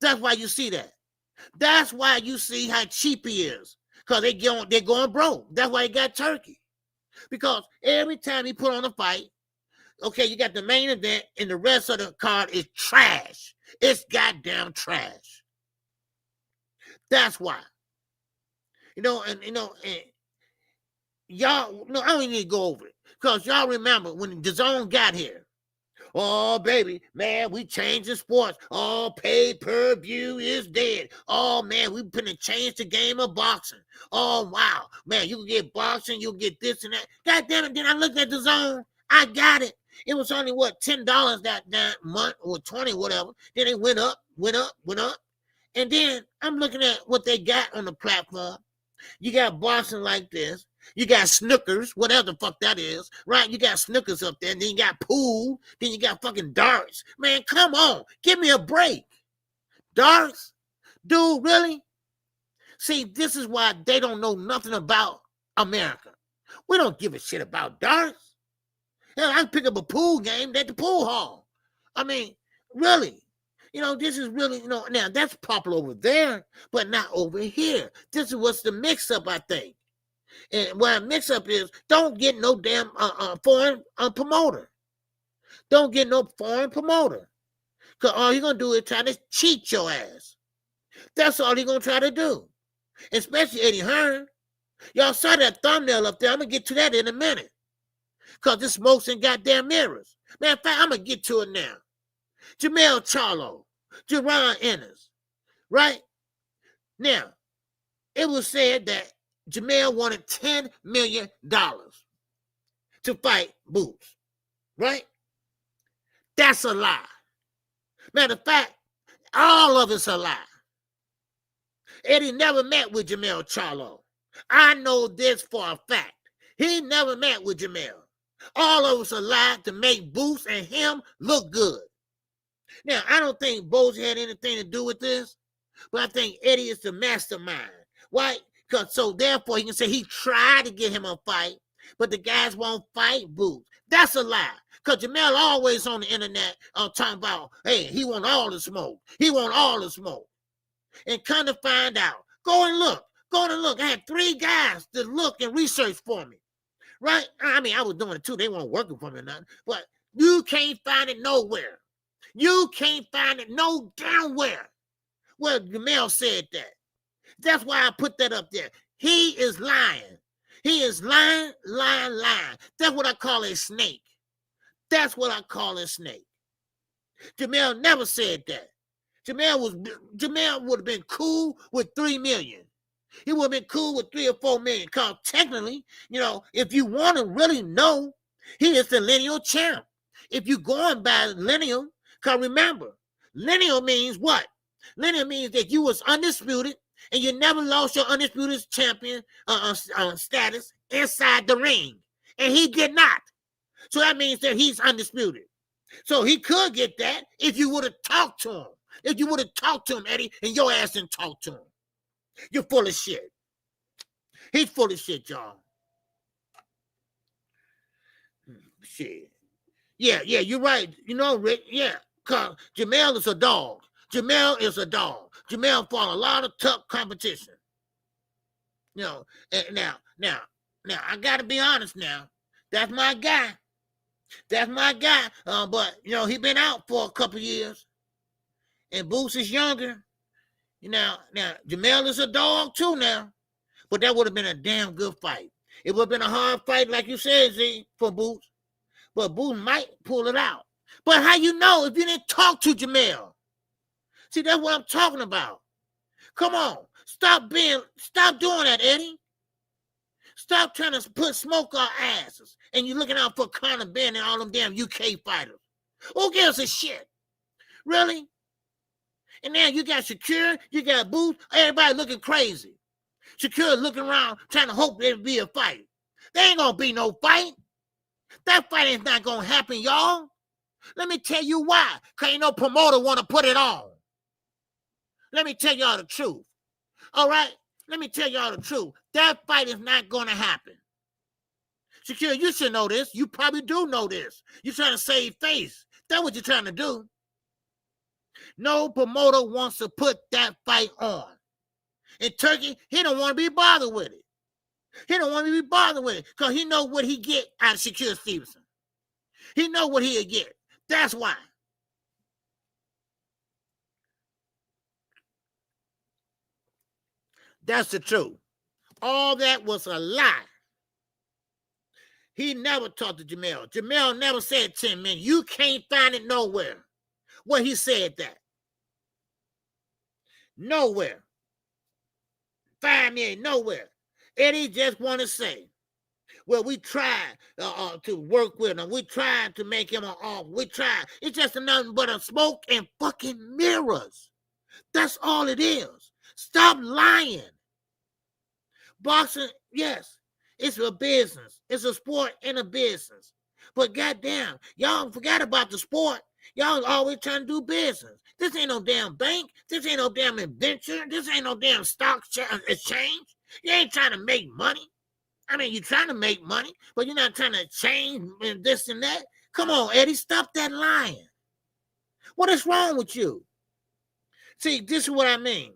That's why you see that. That's why you see how cheap he is. Because they're going broke. That's why he got Turkey. Because every time he put on a fight, okay, you got the main event and the rest of the card is trash. It's goddamn trash. That's why. And y'all, I don't even need to go over it. Because y'all remember when the Zone got here. Oh, baby, man, we changing sports. Oh, pay-per-view is dead. Oh, man, we finna change the game of boxing. Oh, wow. Man, you can get boxing, you can get this and that. God damn it, then I looked at the Zone. I got it. It was only, $10 that month or 20, whatever. Then it went up. And then I'm looking at what they got on the platform. You got boxing like this. You got snookers, whatever the fuck that is, right? You got snookers up there, and then you got pool, then you got fucking darts. Man, come on. Give me a break. Darts? Dude, really? See, this is why they don't know nothing about America. We don't give a shit about darts. Hell, I can pick up a pool game at the pool hall. I mean, really. This is really, now that's popular over there, but not over here. This is what's the mix-up, I think. And what a mix-up is, don't get no damn foreign promoter. Don't get no foreign promoter. Because all you're going to do is try to cheat your ass. That's all you're going to try to do. Especially Eddie Hearn. Y'all saw that thumbnail up there. I'm going to get to that in a minute. Because this smoke's in goddamn mirrors. Matter of fact, I'm going to get to it now. Jamel Charlo, Jerron Ennis, right? Now, it was said that Jamel wanted $10 million to fight Boots, right? That's a lie. Matter of fact, all of it's a lie. Eddie never met with Jamel Charlo. I know this for a fact. He never met with Jamel. All of us are lie to make Boots and him look good. Now, I don't think Bozy had anything to do with this, but I think Eddie is the mastermind. Why? Because so therefore he can say he tried to get him a fight, but the guys won't fight Boots. That's a lie. Because Jamel always on the internet talking about, hey, he want all the smoke. He want all the smoke. And come to find out, go and look. I had 3 guys to look and research for me, right? I mean, I was doing it too. They weren't working for me or nothing, but you can't find it nowhere. You can't find it no damn where. Well, Jamel said that. That's why I put that up there. He is lying. He is lying. That's what I call a snake. That's what I call a snake. Jamel never said that. Jamel would have been cool with 3 million. He would have been cool with 3 or 4 million. Because technically, if you want to really know, he is the lineal champ. If you're going by lineal, because remember, lineal means what? Lineal means that you was undisputed and you never lost your undisputed champion status inside the ring. And he did not. So that means that he's undisputed. So he could get that if you would have talked to him. If you would have talked to him, Eddie, and your ass didn't talk to him. You're full of shit. He's full of shit, y'all. Shit. Yeah, you're right. Rick, yeah. Because Jamel is a dog. Jamel fought a lot of tough competition. And now, I got to be honest now. That's my guy. But, he been out for a couple years. And Boots is younger. Now, Jamel is a dog too now. But that would have been a damn good fight. It would have been a hard fight, like you said, Z, for Boots. But Boots might pull it out. But how you know if you didn't talk to Jamel? See, that's what I'm talking about. Come on. Stop doing that, Eddie. Stop trying to put smoke on asses. And you're looking out for Conor Ben and all them damn UK fighters. Who gives a shit? Really? And now you got Shakur, you got Boots, everybody looking crazy. Shakur looking around trying to hope there'll be a fight. There ain't gonna be no fight. That fight is not gonna happen, y'all. Let me tell you why. Because ain't no promoter want to put it on. Let me tell y'all the truth. All right? Let me tell y'all the truth. That fight is not going to happen. Shakur, you should know this. You probably do know this. You're trying to save face. That's what you're trying to do. No promoter wants to put that fight on. In Turkey, he don't want to be bothered with it. He don't want to be bothered with it because he know what he get out of Shakur Stevenson. He know what he'll get. That's why. That's the truth. All that was a lie. He never talked to Jamel. Jamel never said 10 million. You can't find it nowhere where he said that. Nowhere. 5 million, nowhere. Eddie just want to say, well, we tried to work with him. We tried to make him an offer. We tried. It's just nothing but a smoke and fucking mirrors. That's all it is. Stop lying. Boxing, yes, it's a business. It's a sport and a business. But goddamn, y'all forgot about the sport. Y'all always trying to do business. This ain't no damn bank. This ain't no damn adventure. This ain't no damn stock exchange. You ain't trying to make money. I mean, you're trying to make money, but you're not trying to change and this and that. Come on, Eddie, stop that lying. What is wrong with you? See, this is what I mean.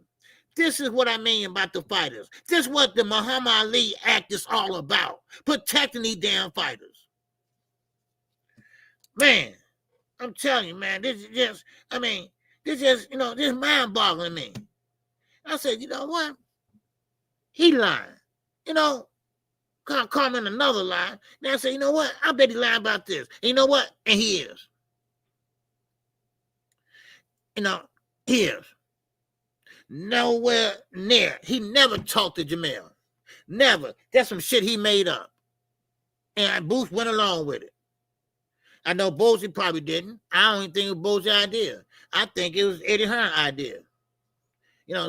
This is what I mean about the fighters. This is what the Muhammad Ali Act is all about. Protecting these damn fighters. Man, I'm telling you, man, this is mind-boggling me. I said, you know what? He lying. Comment another lie. Now I say, you know what? I bet he lying about this. And you know what? And he is. He is. Nowhere near. He never talked to Jamel. Never. That's some shit he made up. And Booth went along with it. I know Bozy probably didn't. I don't even think it was Bozy's idea. I think it was Eddie Hearn's idea.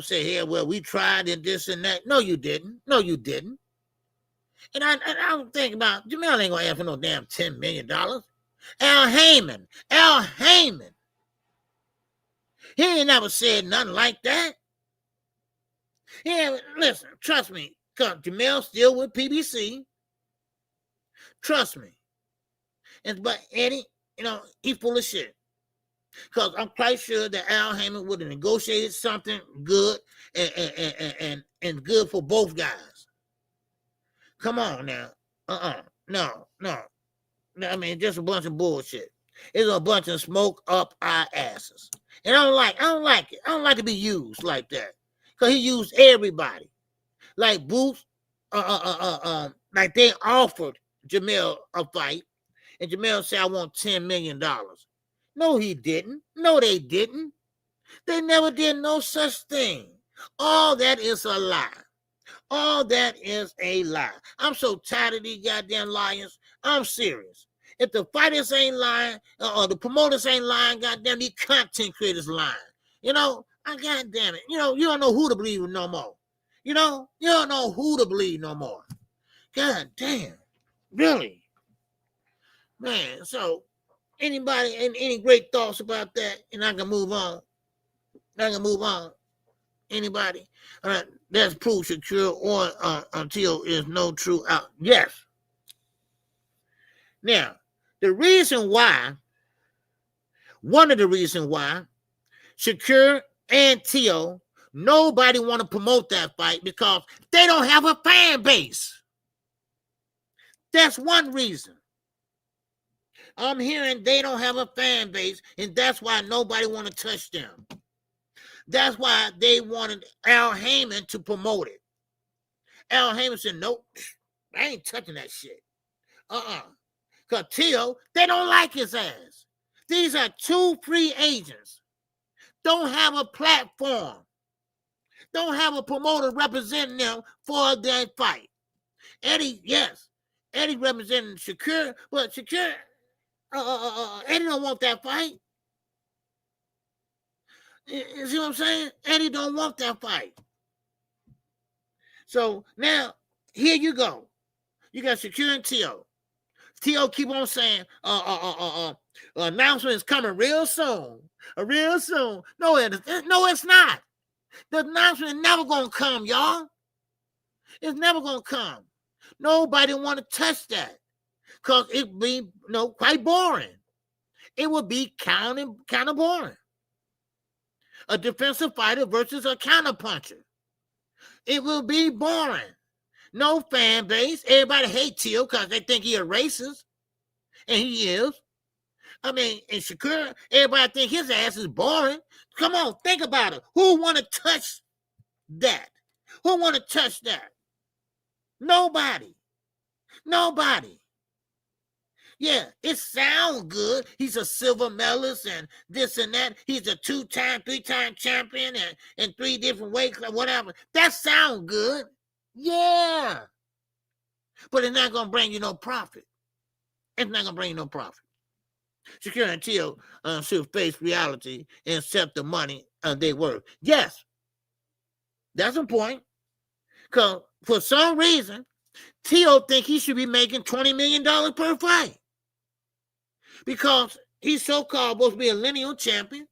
Say, hey, well, we tried and this and that. No, you didn't. And I don't think about, Jamel ain't gonna ask for no damn $10 million. Al Heyman. He ain't never said nothing like that. Yeah, listen, trust me, because Jamel's still with PBC. Trust me. But Eddie, he's full of shit. Because I'm quite sure that Al Haymon would have negotiated something good and good for both guys. Come on now. No. I mean, just a bunch of bullshit. It's a bunch of smoke up our asses. And I don't like it. I don't like to be used like that. Because he used everybody. Like Boots, like they offered Jamel a fight. And Jamel said, I want $10 million. No, he didn't. No, they didn't. They never did no such thing. All that is a lie. All that is a lie. I'm so tired of these goddamn liars. I'm serious. If the fighters ain't lying, or the promoters ain't lying, goddamn, these content creators lying. You know, goddamn it. You know, you don't know who to believe no more. You know, you don't know who to believe no more. God damn. Really? Man, so anybody, any great thoughts about that? And I can move on. Anybody? That's proof secure or until is no true out. Yes. Now, one of the reasons why Shakur and Tio, nobody want to promote that fight because they don't have a fan base. That's one reason. I'm hearing they don't have a fan base, and that's why nobody want to touch them. That's why they wanted Al Haymon to promote it. Al Haymon said, nope, I ain't touching that shit. Because Tio, they don't like his ass. These are two free agents. Don't have a platform. Don't have a promoter representing them for that fight. Eddie, yes. Eddie representing Shakur, but Shakur, Eddie don't want that fight. You see what I'm saying? Eddie don't want that fight. So now, here you go. You got Shakur and Tio. Tio keep on saying, announcement is coming real soon. Real soon. No, it's not. The announcement is never going to come, y'all. It's never going to come. Nobody want to touch that. Because it'd be, quite boring. It would be kind of boring. A defensive fighter versus a counterpuncher. It will be boring. No fan base. Everybody hates Tio because they think he a racist. And he is. I mean, in Shakur, everybody think his ass is boring. Come on, think about it. Who want to touch that? Who want to touch that? Nobody. Yeah, it sounds good. He's a silver medalist and this and that. He's a 2-time, 3-time champion and in 3 different weights, whatever. That sounds good. Yeah. But it's not going to bring you no profit. It's not going to bring you no profit. Shakur and Tio should face reality and accept the money they worth. Yes. That's a point. Because for some reason, Tio think he should be making $20 million per fight. Because he's so-called supposed to be a lineal champion.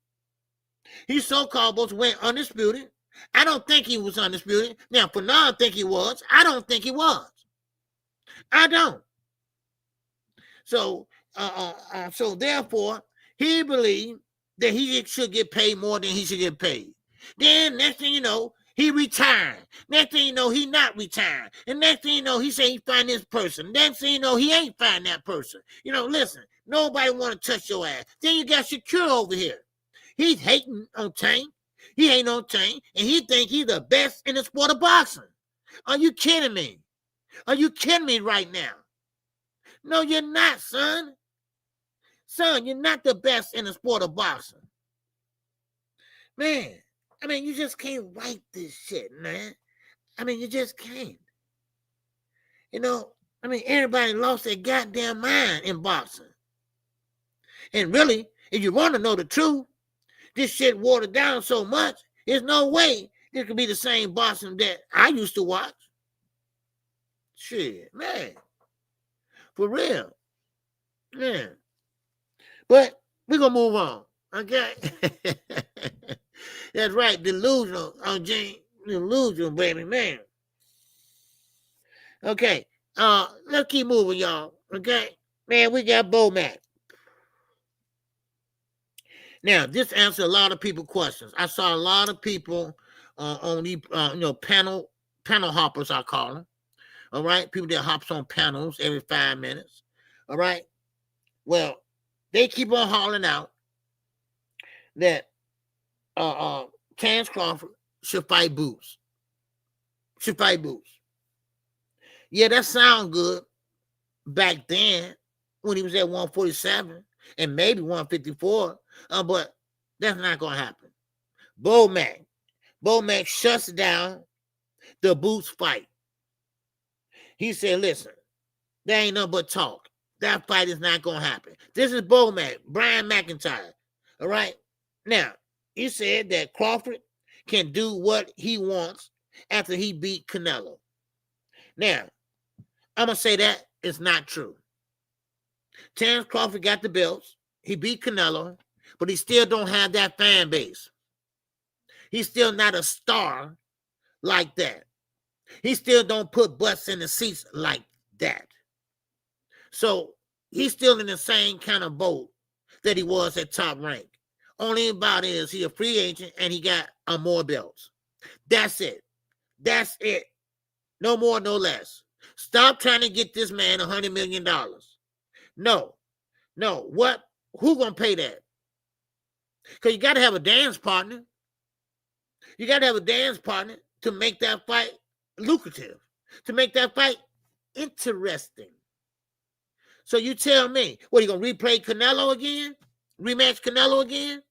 He's so-called supposed to win undisputed. I don't think he was undisputed. Now, for now, I think he was. I don't think he was. I don't. So, so therefore, he believed that he should get paid more than he should get paid. Then, next thing you know, he retired. Next thing you know, he not retired. And next thing you know, he say he find this person. Next thing you know, he ain't find that person. Listen, nobody want to touch your ass. Then you got Shakur over here. He's hating on Tank. He ain't on Tank. And he think he's the best in the sport of boxing. Are you kidding me? Are you kidding me right now? No, you're not, son. Son, you're not the best in the sport of boxing. Man, I mean, you just can't write this shit, man. I mean, you just can't. Everybody lost their goddamn mind in boxing. And really, if you want to know the truth, this shit watered down so much, there's no way it could be the same boxing that I used to watch. Shit, man. For real. Yeah. But we're going to move on. Okay? That's right. Delusional, Jane. Delusional, baby, man. Okay. Let's keep moving, y'all. Okay? Man, we got Bomac. Now, this answers a lot of people questions. I saw a lot of people on the panel hoppers, I call them. All right, people that hops on panels every 5 minutes. All right, well, they keep on hollering out that Terence Crawford should fight Boots. Yeah, that sound good back then when he was at 147 and maybe 154, but that's not going to happen. Bo Mac shuts down the Boots fight. He said, listen, there ain't nothing but talk. That fight is not going to happen. This is Bo Mac, Brian McIntyre. All right? Now, he said that Crawford can do what he wants after he beat Canelo. Now, I'm going to say that is not true. Terence Crawford got the belts. He beat Canelo, but he still don't have that fan base. He's still not a star like that. He still don't put butts in the seats like that. So he's still in the same kind of boat that he was at Top Rank. Only about is he a free agent and he got more belts. That's it. That's it. No more, no less. Stop trying to get this man $100 million. No. What? Who gonna pay that? Because you got to have a dance partner. You got to have a dance partner to make that fight lucrative, to make that fight interesting. So you tell me, what, you going to replay Canelo again? Rematch Canelo again?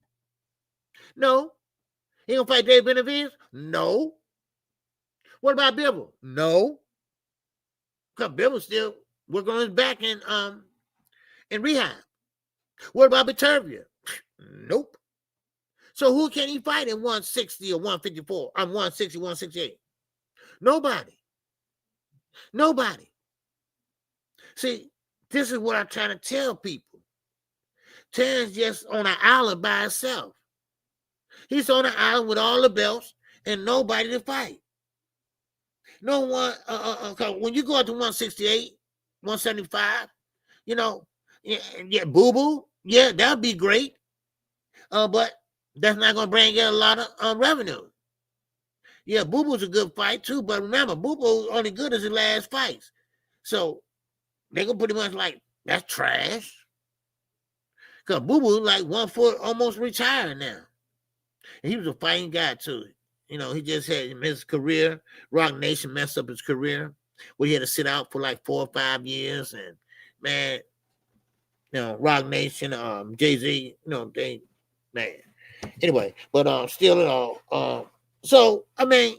No. He going to fight Dave Benavidez? No. What about Bivol? No. Because Bivol's still working on his back in rehab. What about Beterbiev? Nope. So who can he fight in 160 or 154? I'm 160, 168. Nobody. See, this is what I'm trying to tell people. Terence just on an island by himself. He's on an island with all the belts and nobody to fight. No one, when you go up to 168, 175, Boo Boo, yeah, that'd be great. But that's not going to bring in a lot of revenue. Yeah, Boo Boo's a good fight too, but remember, Boo Boo only good as his last fights. So they're going to pretty much like, that's trash. Because Boo Boo like 1 foot almost retired now. And he was a fighting guy too. He just had missed his career. Rock Nation messed up his career where he had to sit out for like 4 or 5 years. And man, Rock Nation, Jay-Z, Anyway, but still it all. So I mean,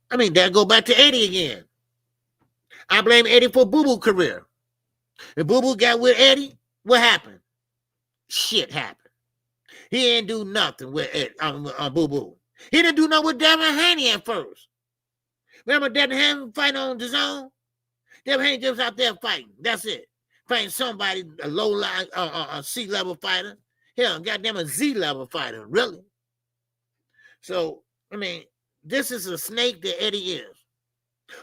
that go back to Eddie again. I blame Eddie for Boo Boo career. If Boo Boo got with Eddie, what happened? Shit happened. He ain't do nothing with Boo Boo. He didn't do nothing with Devin Haney at first. Remember Devin Haney fighting on the zone? Devin Haney just out there fighting. That's it. Fighting somebody, a low line, a C-level fighter. Hell, goddamn a Z-level fighter, really. So, this is a snake that Eddie is.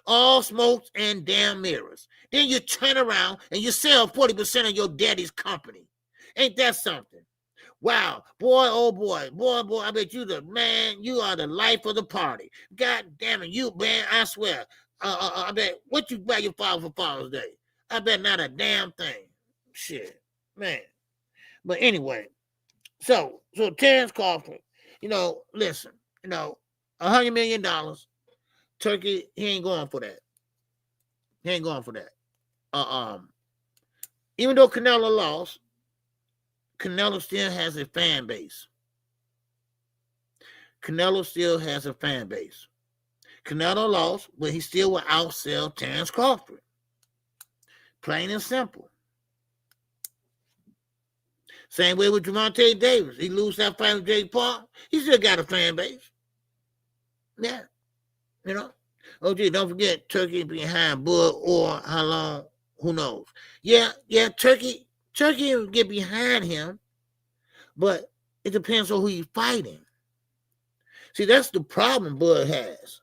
All smokes and damn mirrors. Then you turn around and you sell 40% of your daddy's company. Ain't that something? Wow, boy, oh boy, I bet you you are the life of the party. God damn it, you, man, I swear. I bet, what you buy your father for Father's Day? I bet not a damn thing. Shit, man. But anyway, so Terence Crawford, listen, $100 million, Turkey, he ain't going for that. Even though Canelo lost, Canelo still has a fan base. Canelo lost, but he still will outsell Terence Crawford. Plain and simple. Same way with Gervonta Davis. He lose that fight with Jake Paul. He still got a fan base. Yeah. Oh, gee, don't forget Turkey behind Bud or how long, who knows. Yeah, Turkey will get behind him, but it depends on who you're fighting. See, that's the problem Bud has.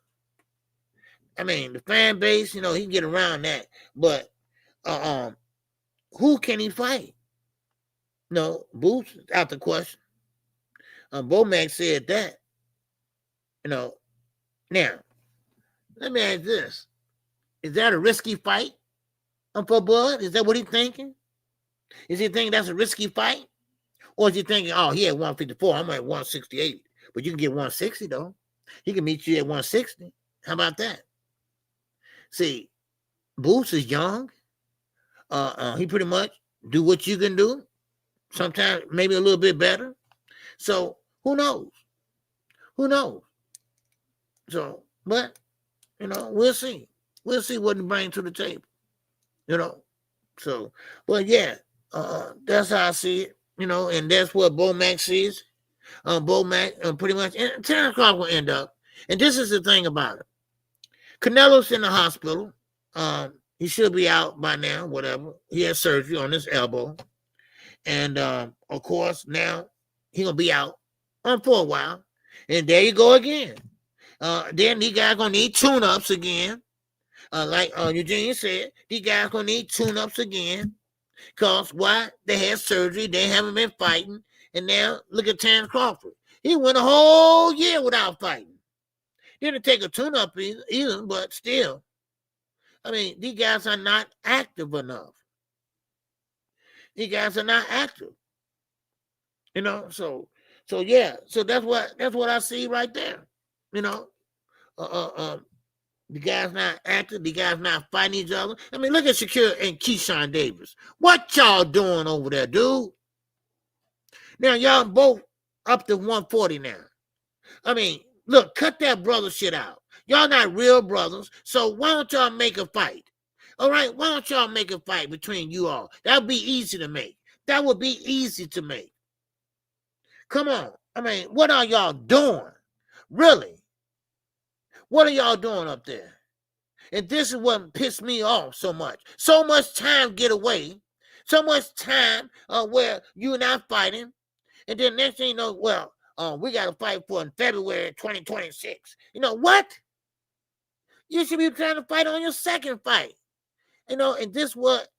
The fan base, he can get around that, but who can he fight? No, Boots out the question. Bomac said that. Now, let me ask this. Is that a risky fight for Bud? Is that what he's thinking? Is he thinking that's a risky fight? Or is he thinking, oh, he at 154, I'm at 168. But you can get 160, though. He can meet you at 160. How about that? See, Boots is young. He pretty much do what you can do. Sometimes maybe a little bit better. So who knows? So, but, we'll see. We'll see what he brings to the table. So, well, yeah, that's how I see it, and that's what Bomac sees. Bomac pretty much, and Terrence Crawford will end up. And this is the thing about it. Canelo's in the hospital. He should be out by now, whatever. He had surgery on his elbow. And, of course, now he's going to be out for a while. And there you go again. Then these guys going to need tune-ups again. Like Eugene said, these guys going to need tune-ups again. Because why? They had surgery. They haven't been fighting. And now, look at Terrence Crawford. He went a whole year without fighting. Didn't take a tune-up either, but still. I mean, these guys are not active enough. These guys are not active. So yeah. So that's what I see right there. The guys not active. The guys not fighting each other. I mean, look at Shakur and Keyshawn Davis. What y'all doing over there, dude? Now, y'all both up to 140 now. I mean, look, cut that brother shit out. Y'all not real brothers, so why don't y'all make a fight? All right, why don't y'all make a fight between you all? That would be easy to make. That would be easy to make. Come on. I mean, what are y'all doing? Really? What are y'all doing up there? And this is what pissed me off so much. So much time get away. So much time where you're not fighting. And then next thing you know, well, we got to fight for in February 2026. You know what? You should be trying to fight on your second fight. And this is what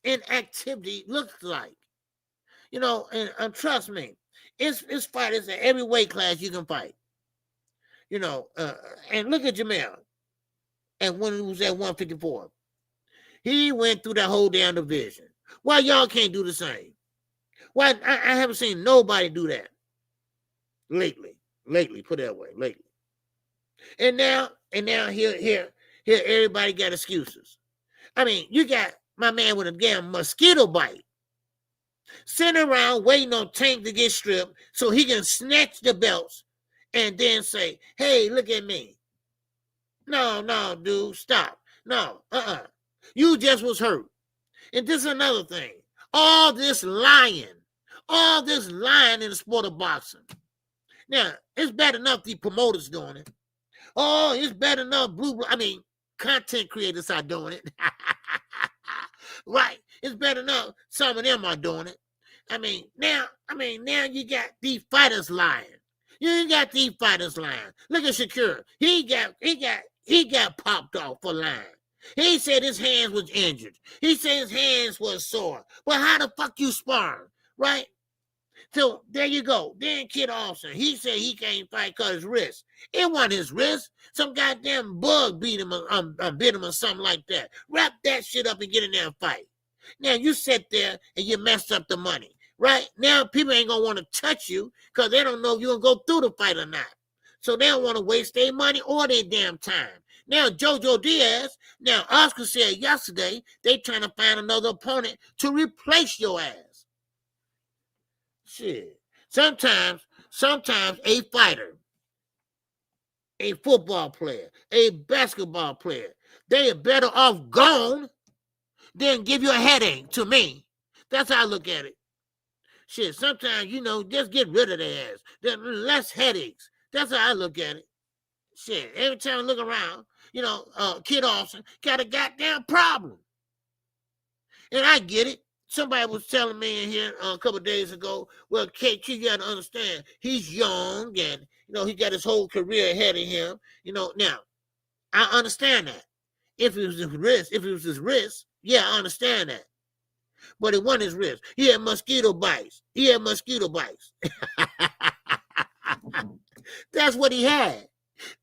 inactivity looks like. And trust me, it's fighters at every weight class you can fight. And look at Jamel. And when he was at 154, he went through that whole damn division. Why y'all can't do the same? Why I haven't seen nobody do that lately, put it that way, lately. And now here everybody got excuses. I mean, you got my man with a damn mosquito bite sitting around waiting on Tank to get stripped so he can snatch the belts and then say, hey, look at me. No, dude, stop. No, you just was hurt. And this is another thing. All this lying in the sport of boxing. Now, it's bad enough the promoters doing it. Oh, it's bad enough content creators are doing it. Right. It's bad enough some of them are doing it. Now you got these fighters lying. You got these fighters lying. Look at Shakur. He got popped off for lying. He said his hands was injured. He said his hands was sore. Well, how the fuck you sparring? Right? So there you go. Then Kid Austin, he said he can't fight because his wrist. It wasn't his wrist. Some goddamn bug bit him or something like that. Wrap that shit up and get in there and fight. Now you sit there and you messed up the money. Right? Now people ain't going to want to touch you because they don't know if you're going to go through the fight or not. So they don't want to waste their money or their damn time. Now, Jojo Diaz, Oscar said yesterday they trying to find another opponent to replace your ass. Shit. Sometimes a fighter, a football player, a basketball player, they are better off gone than give you a headache to me. That's how I look at it. Shit, sometimes, just get rid of their ass. There's less headaches. That's how I look at it. Shit, every time I look around, Kid Austin got a goddamn problem. And I get it. Somebody was telling me in here a couple of days ago, well, KQ, you got to understand, he's young and, he got his whole career ahead of him. Now, I understand that. If it was his wrist, yeah, I understand that. But it wasn't his wrist. He had mosquito bites. That's what he had.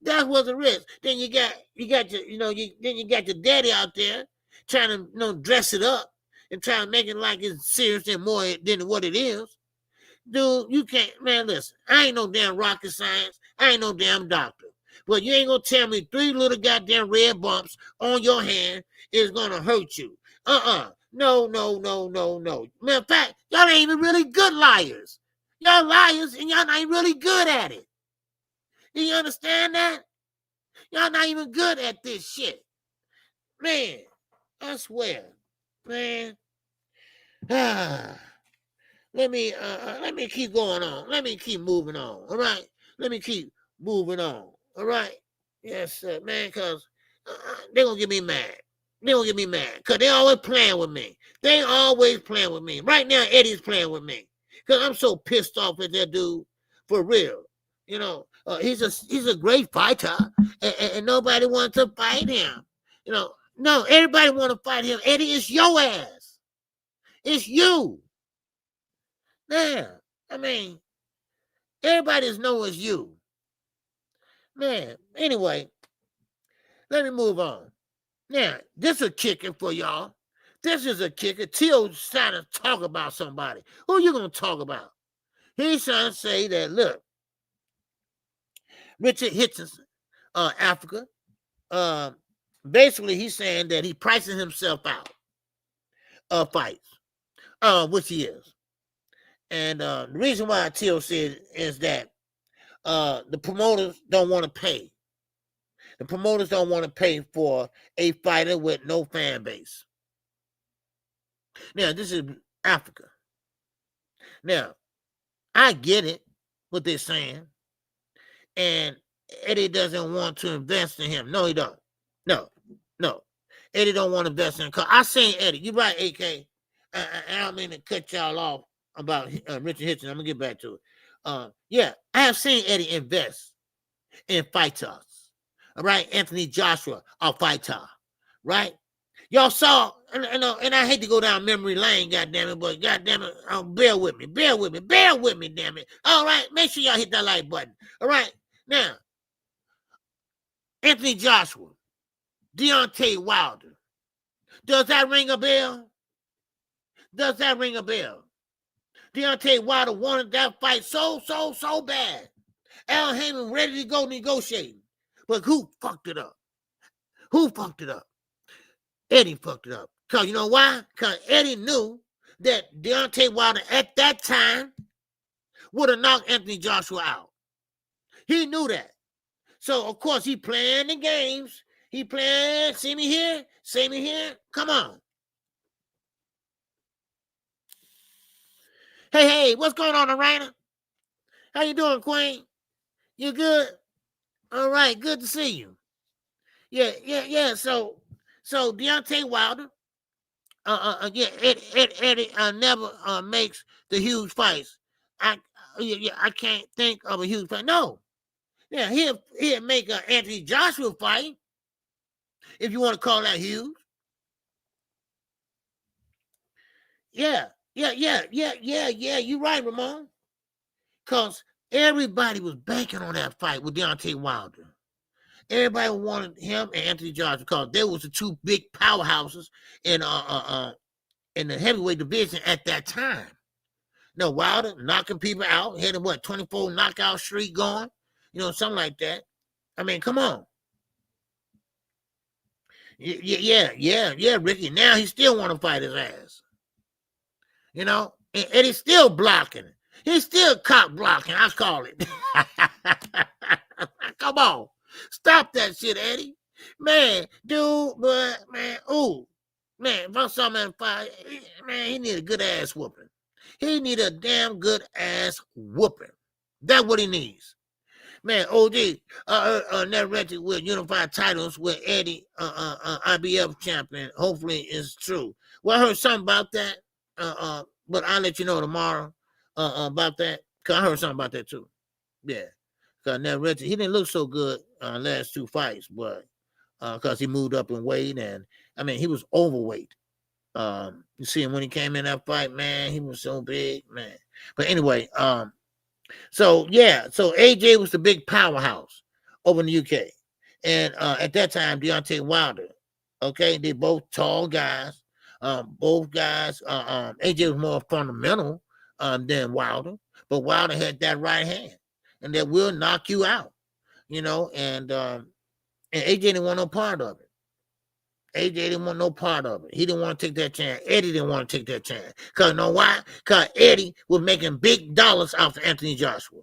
That was the risk. Then you got you got your daddy out there trying to dress it up and trying to make it like it's serious and more than what it is. Dude, you can't, man, listen, I ain't no damn rocket science. I ain't no damn doctor. But you ain't gonna tell me 3 little goddamn red bumps on your hand is gonna hurt you. No. Matter of fact, y'all ain't even really good liars. Y'all liars and y'all not even really good at it. Do you understand that? Y'all not even good at this shit. Man, I swear. Man. Let me keep going on. Let me keep moving on. All right. Let me keep moving on. All right. Yes, sir, man, because they're going to get me mad. They're going to get me mad because they always playing with me. They always playing with me. Right now, Eddie's playing with me because I'm so pissed off at that dude for real. You know, he's a great fighter and nobody wants to fight him. You know, no, everybody want to fight him. Eddie, it's your ass. It's you. Yeah, I mean, everybody knows it's you. Man, anyway, let me move on. Now, this is a kicker for y'all. This is a kicker. Tio's trying to talk about somebody. Who you going to talk about? He's trying to say that, look, Richard Hitchens, Africa, basically he's saying that he pricing himself out of fights, which he is. And the reason why Tio said is that the promoters don't want to pay. The promoters don't want to pay for a fighter with no fan base. Now, this is Africa. Now, I get it, what they're saying. And Eddie doesn't want to invest in him. No, he don't. No. Eddie don't want to invest in him. Because I seen Eddie. You're right, AK. I don't mean to cut y'all off about Richard Hitchens. I'm going to get back to it. Yeah, I have seen Eddie invest in fighters. All right? Anthony Joshua, a fighter. Right? Y'all saw, and I hate to go down memory lane, goddammit, but goddammit, bear with me, damn it. All right? Make sure y'all hit that like button. All right? Now, Anthony Joshua, Deontay Wilder. Does that ring a bell? Deontay Wilder wanted that fight so bad. Al Heyman ready to go negotiating. But who fucked it up? Eddie fucked it up. Because you know why? Because Eddie knew that Deontay Wilder at that time would have knocked Anthony Joshua out. He knew that. So, of course, he playing the games. He playing, see me here? Come on. Hey, what's going on, Arena? How you doing, Queen? You good? All right, good to see you. Yeah. So Deontay Wilder, Eddie never makes the huge fights. I can't think of a huge fight. No. Yeah, he'll make an Anthony Joshua fight, if you want to call that huge. Yeah. You're right, Ramon. Because everybody was banking on that fight with Deontay Wilder. Everybody wanted him and Anthony Joshua because they was the two big powerhouses in the heavyweight division at that time. No, Wilder knocking people out, had a 24 knockout streak going, something like that. I mean, come on. Yeah, Ricky. Now he still want to fight his ass. And he's still blocking. He's still cock blocking, I call it. Come on. Stop that shit, Eddie. Man, dude, but man, if I saw him in a fight, man, he need a good ass whooping. He need a damn good ass whooping. That's what he needs. Man, OG, never rented with unified titles with Eddie, IBF champion. Hopefully it's true. Well, I heard something about that, but I'll let you know tomorrow about that. Because I heard something about that too. Yeah. Because never rented. He didn't look so good last two fights, but because he moved up in weight and, I mean, he was overweight. You see him when he came in that fight, man, he was so big, man. But anyway, So yeah, so AJ was the big powerhouse over in the UK, and at that time Deontay Wilder. Okay, they both tall guys. Both guys. AJ was more fundamental than Wilder, but Wilder had that right hand, and that will knock you out. And AJ didn't want no part of it. AJ didn't want no part of it. He didn't want to take that chance. Eddie didn't want to take that chance. Because you know why? Because Eddie was making big dollars off of Anthony Joshua.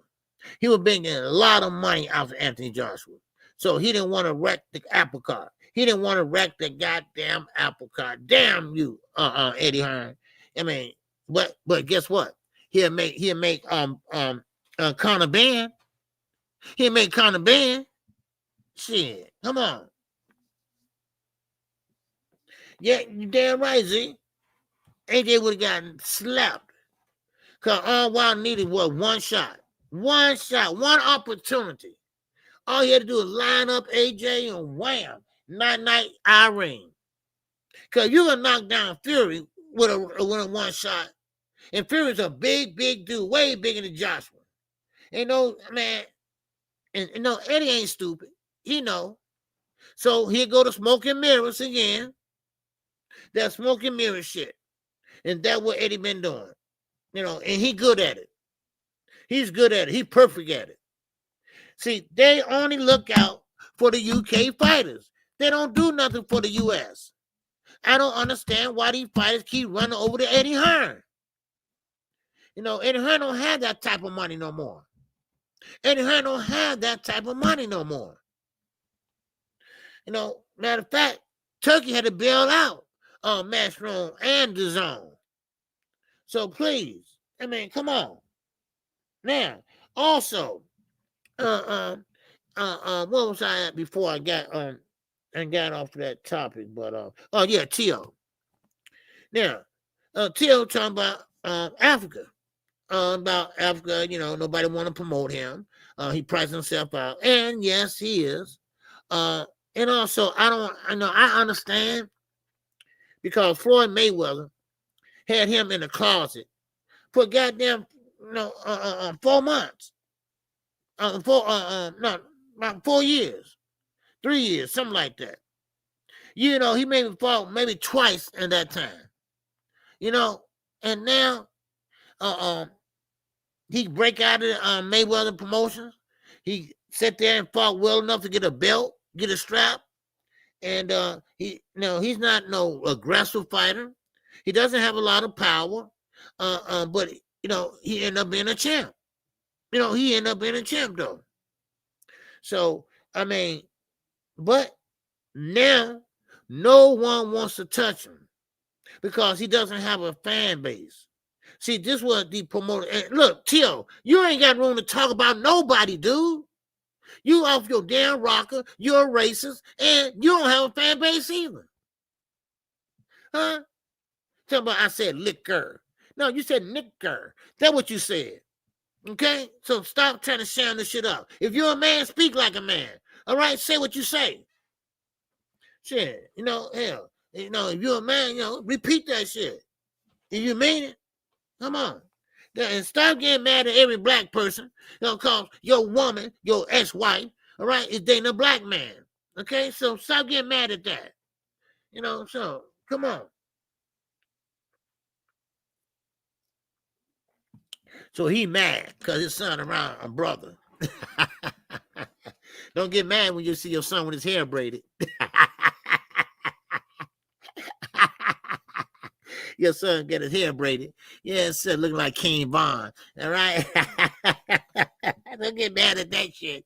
He was making a lot of money off of Anthony Joshua. So he didn't want to wreck the apple cart. He didn't want to wreck the goddamn apple cart. Damn you, Eddie Hearn. I mean, but guess what? He'll make Conor Benn. He'll make Conor Benn. Shit, come on. Yeah, you damn right, Z. AJ would have gotten slapped. Because all Wilder needed was one shot. One shot, one opportunity. All he had to do was line up AJ and wham, night, Irene. Because you're going to knock down Fury with a one shot. And Fury's a big dude, way bigger than Joshua. Man, and Eddie ain't stupid. He know. So here go the smoke and mirrors again. That smoke and mirror shit. And that's what Eddie been doing. And he good at it. He's good at it. He's perfect at it. See, they only look out for the UK fighters. They don't do nothing for the US. I don't understand why these fighters keep running over to Eddie Hearn. Eddie Hearn don't have that type of money no more. Eddie Hearn don't have that type of money no more. Matter of fact, Turkey had to bail out Matchroom and DAZN. So please, come on. Now, also, what was I at before I got off of that topic? But Tio. Now, Tio talking about Africa. About Africa, nobody want to promote him. He priced himself out, and yes, he is. And also, I understand because Floyd Mayweather had him in the closet for goddamn 4 months. About 4 years, 3 years, something like that. He maybe fought maybe twice in that time. And now he break out of Mayweather Promotions. He sat there and fought well enough to get a belt, get a strap. And he's not no aggressive fighter. He doesn't have a lot of power. But he ended up being a champ. He ended up being a champ though. So but now no one wants to touch him because he doesn't have a fan base. See, this was the promoter. And look, Tio, you ain't got room to talk about nobody, dude. You off your damn rocker, you're a racist, and you don't have a fan base either. Huh? Tell me I said liquor. No, you said nicker. That's what you said. Okay? So stop trying to sound this shit up. If you're a man, speak like a man. All right? Say what you say. Shit. Hell. If you're a man, repeat that shit. If you mean it, come on. And stop getting mad at every black person, because your woman, your ex-wife, all right, is dating a black man. Okay? So stop getting mad at that. So come on. So he mad because his son around a brother. Don't get mad when you see your son with his hair braided. Your son get his hair braided. Yes, sir, looking like King Von. All right? Don't get mad at that shit.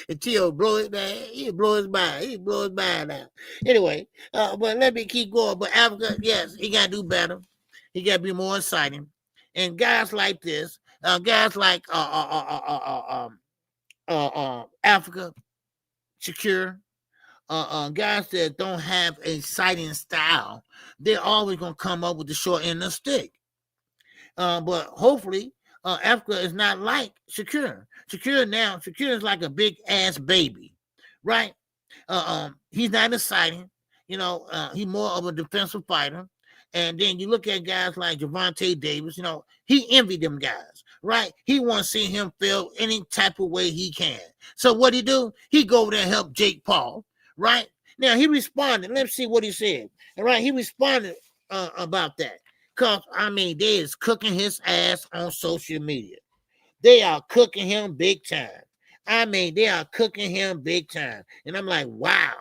And Tio blow it, man. He blow his mind. He blow his mind out. Anyway, but let me keep going. But Africa, yes, he got to do better. He got to be more exciting. And guys like this, guys like Africa, Shakur, guys that don't have a exciting style, they're always going to come up with the short end of the stick. But hopefully, Africa is not like Shakur. Shakur is like a big ass baby, right? He's not exciting. He's more of a defensive fighter. And then you look at guys like Gervonta Davis, you know, he envied them guys, right? He wants to see him feel any type of way he can. So what he do? He go over there and help Jake Paul, right? Now, he responded. Let's see what he said. All right, he responded about that. Because, I mean, they is cooking his ass on social media. They are cooking him big time. I mean, they are cooking him big time. And I'm like, wow,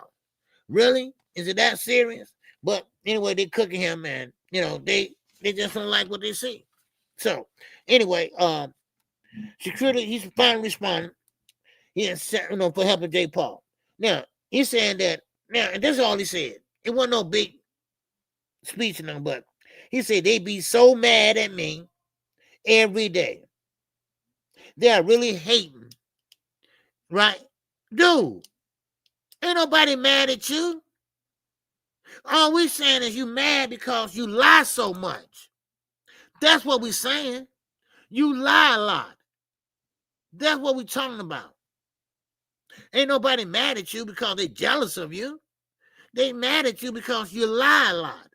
really? Is it that serious? But anyway, they cooking him, and, you know, they just don't like what they see. So, anyway, security, he's finally responding. He has, you know, for helping Jake Paul. Now, he's saying that, now, and this is all he said. It wasn't no big speech, no, but he said they be so mad at me every day. They are really hating, right? Dude, ain't nobody mad at you. All we saying is you mad because you lie so much. That's what we saying. You lie a lot. That's what we talking about. Ain't nobody mad at you because they jealous of you. They mad at you because you lie a lot.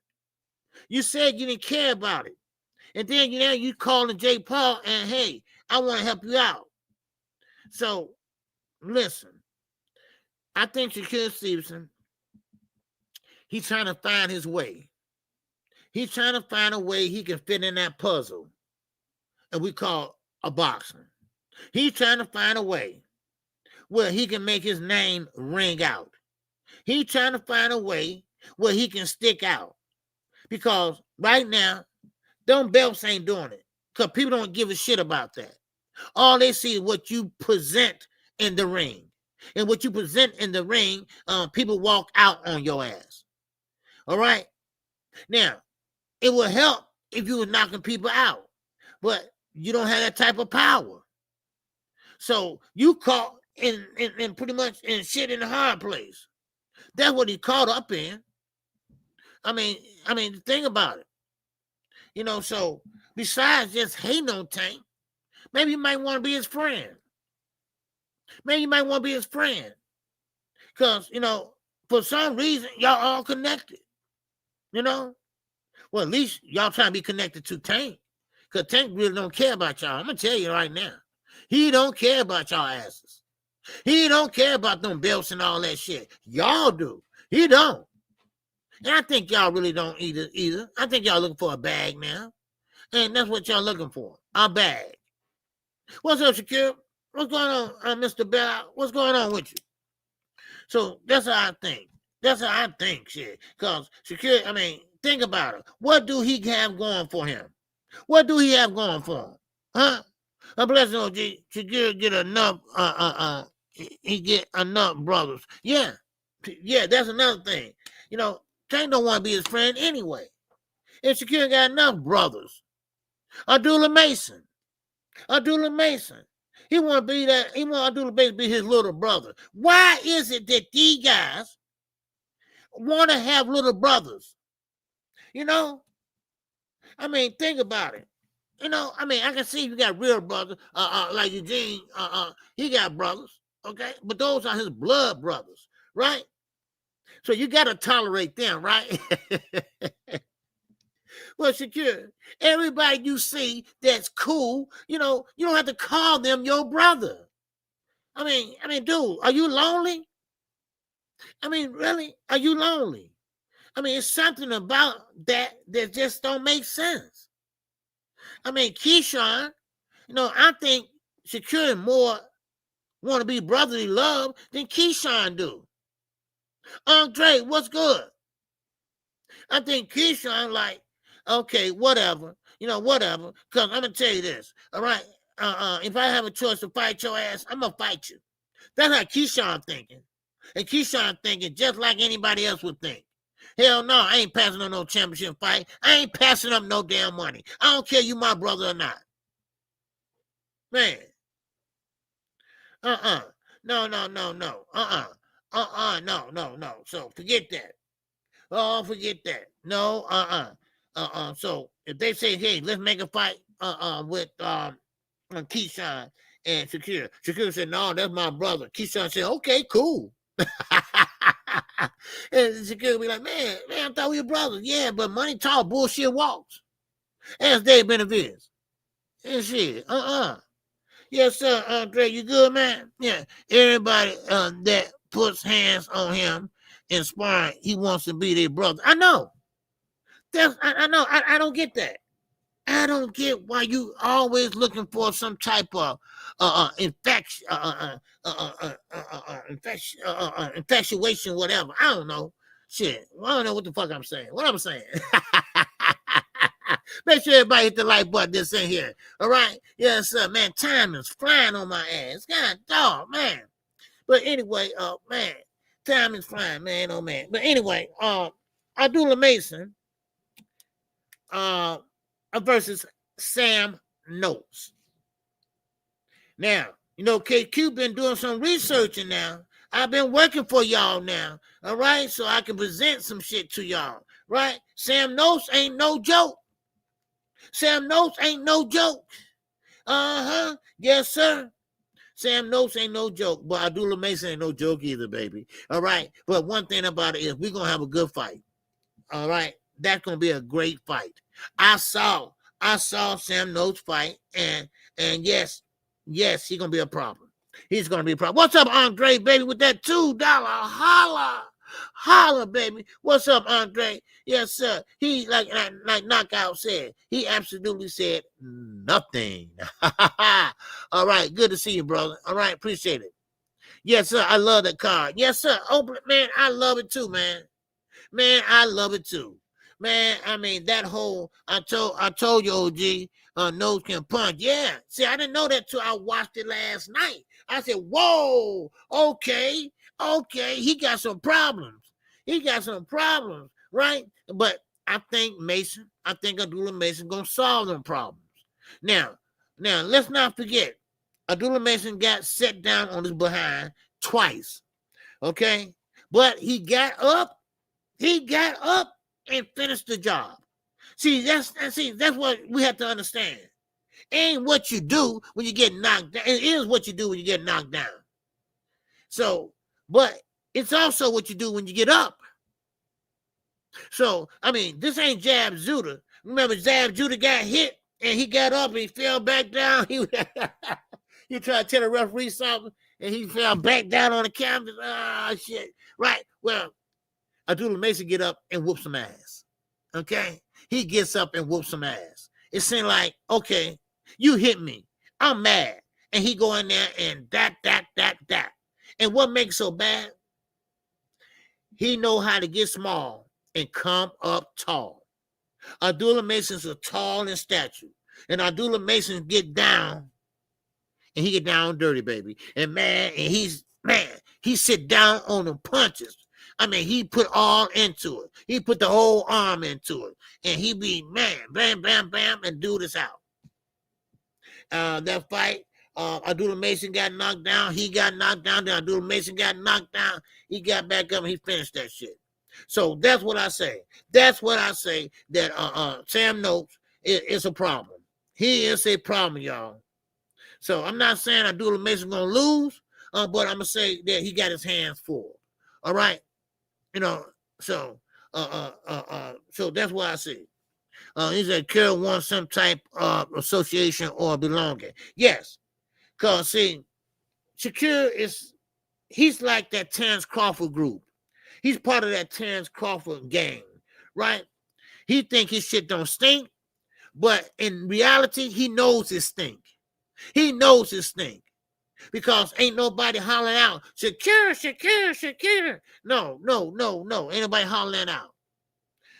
You said you didn't care about it. And then you calling Jay Paul and, hey, I want to help you out. So, listen. I think Shakur Stevenson, he's trying to find his way. He's trying to find a way he can fit in that puzzle that we call a boxer. He's trying to find a way where he can make his name ring out. He's trying to find a way where he can stick out. Because right now, them belts ain't doing it. Because people don't give a shit about that. All they see is what you present in the ring. And what you present in the ring, people walk out on your ass. All right? Now, it will help if you were knocking people out. But you don't have that type of power. So you caught in pretty much in shit in the hard place. That's what he caught up in. I mean, think about it. You know, so besides just hating on Tank, maybe you might want to be his friend. Maybe you might want to be his friend. Because, you know, for some reason, y'all all connected. You know? Well, at least y'all trying to be connected to Tank. Because Tank really don't care about y'all. I'm going to tell you right now. He don't care about y'all asses. He don't care about them belts and all that shit. Y'all do. He don't. And I think y'all really don't either. I think y'all looking for a bag now. And that's what y'all looking for. A bag. What's up, Shakur? What's going on, Mr. Bell? What's going on with you? So that's how I think. That's how I think, shit. Because Shakur, I mean, think about it. What do he have going for him? What do he have going for him? Huh? I'm blessing OG. Shakur get enough, he get enough brothers. Yeah. Yeah, that's another thing. You know, Tank don't want to be his friend anyway. If Shakur got enough brothers. Abdullah Mason. He want to be that. He want Abdullah Mason to be his little brother. Why is it that these guys want to have little brothers? You know? I mean, think about it. You know, I mean, I can see you got real brothers, like Eugene, he got brothers, okay? But those are his blood brothers, right? So you got to tolerate them, right? Well, Shakur, everybody you see that's cool, you know, you don't have to call them your brother. I mean, dude, are you lonely? I mean, really? Are you lonely? I mean, it's something about that just don't make sense. I mean, Keyshawn, you know, I think Shakur more want to be brotherly love than Keyshawn do. Andre, what's good? I think Keyshawn like, okay, whatever, you know, whatever. Because I'm going to tell you this, all right? If I have a choice to fight your ass, I'm going to fight you. That's how Keyshawn thinking. And Keyshawn thinking just like anybody else would think. Hell no, I ain't passing on no championship fight. I ain't passing up no damn money. I don't care you my brother or not. Man. No. No. So forget that. Oh, forget that. No, So if they say, hey, let's make a fight with Keyshawn and Shakur. Shakur said, no, that's my brother. Keyshawn said, okay, cool. And Shakur be like, man, I thought we were brothers. Yeah, but money talk, bullshit walks. Ask Dave Benavides. And shit, Yes, sir, Andre, you good, man? Yeah, everybody that puts hands on him and sparring, he wants to be their brother. I know. I know. I don't get that. I don't get why you always looking for some type of infatuation, whatever. I don't know. Shit, I don't know what the fuck I'm saying. What I'm saying. Make sure everybody hit the like button that's in here. All right? Yes, sir, man. Time is flying on my ass. God dog, man. But anyway, man, time is flying, man. Oh man. But anyway, Abdullah Mason versus Sam Notes. Now, you know, KQ been doing some researching now. I've been working for y'all now, all right? So I can present some shit to y'all, right? Sam Notes ain't no joke. Sam Notes ain't no joke. Yes, sir. Sam Notes ain't no joke, but Abdullah Mason ain't no joke either, baby. All right? But one thing about it is we're going to have a good fight. All right? That's going to be a great fight. I saw Sam Notes fight, and yes, he's going to be a problem. He's going to be a problem. What's up, Andre, baby, with that $2 holla, baby. What's up, Andre? Yes, sir. He, like Knockout said, he absolutely said nothing. All right, good to see you, brother. All right, appreciate it. Yes, sir, I love that card. Yes, sir. Oh, man, I love it too, man. Man, I love it too. Man, I mean, that whole, I told you, OG, nose can punch. Yeah. See, I didn't know that till I watched it last night. I said, whoa, okay, he got some problems. Right? But I think Abdullah Mason gonna solve them problems. Now, let's not forget, Abdullah Mason got set down on his behind twice. Okay? But he got up and finished the job. See, that's what we have to understand. It ain't what you do when you get knocked down. It is what you do when you get knocked down. So, but it's also what you do when you get up. So, I mean, this ain't Jab Judah. Remember, Jab Judah got hit and he got up and he fell back down. He tried to tell the referee something and he fell back down on the canvas. Ah, shit. Right. Well, Abdullah Mason get up and whoop some ass. Okay? He gets up and whoops some ass. It seemed like, okay, you hit me. I'm mad. And he go in there and that. And what makes so bad? He know how to get small and come up tall. Abdullah Mason's a tall in stature. And Abdullah Mason get down. And he get down dirty, baby. And he sit down on the punches. I mean, he put all into it. He put the whole arm into it. And he be, bam, bam, bam, and do this out. That fight, Abdullah Mason got knocked down. He got knocked down. Then Abdullah Mason got knocked down. He got back up and he finished that shit. So that's what I say. That Sam Notes is a problem. He is a problem, y'all. So I'm not saying Abdullah Mason going to lose, but I'm going to say that he got his hands full. All right? You know, so that's what I see. He said Kerr wants some type of association or belonging. Yes, because see, Shakur he's like that Terrence Crawford group. He's part of that Terrence Crawford gang, right? He think his shit don't stink, but in reality, he knows it stink. Because ain't nobody hollering out, Shakur. No. Ain't nobody hollering out.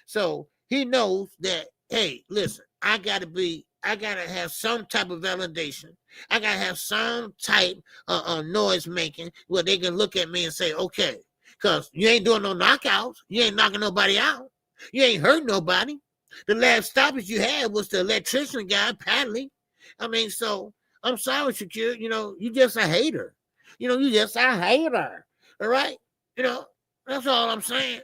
So he knows that, hey, listen, I gotta have some type of validation. I gotta have some type of noise making where they can look at me and say, okay, because you ain't doing no knockouts. You ain't knocking nobody out. You ain't hurting nobody. The last stoppage you had was the electrician guy, Padley. I mean, so I'm sorry, Shakur, you just a hater. All right? That's all I'm saying.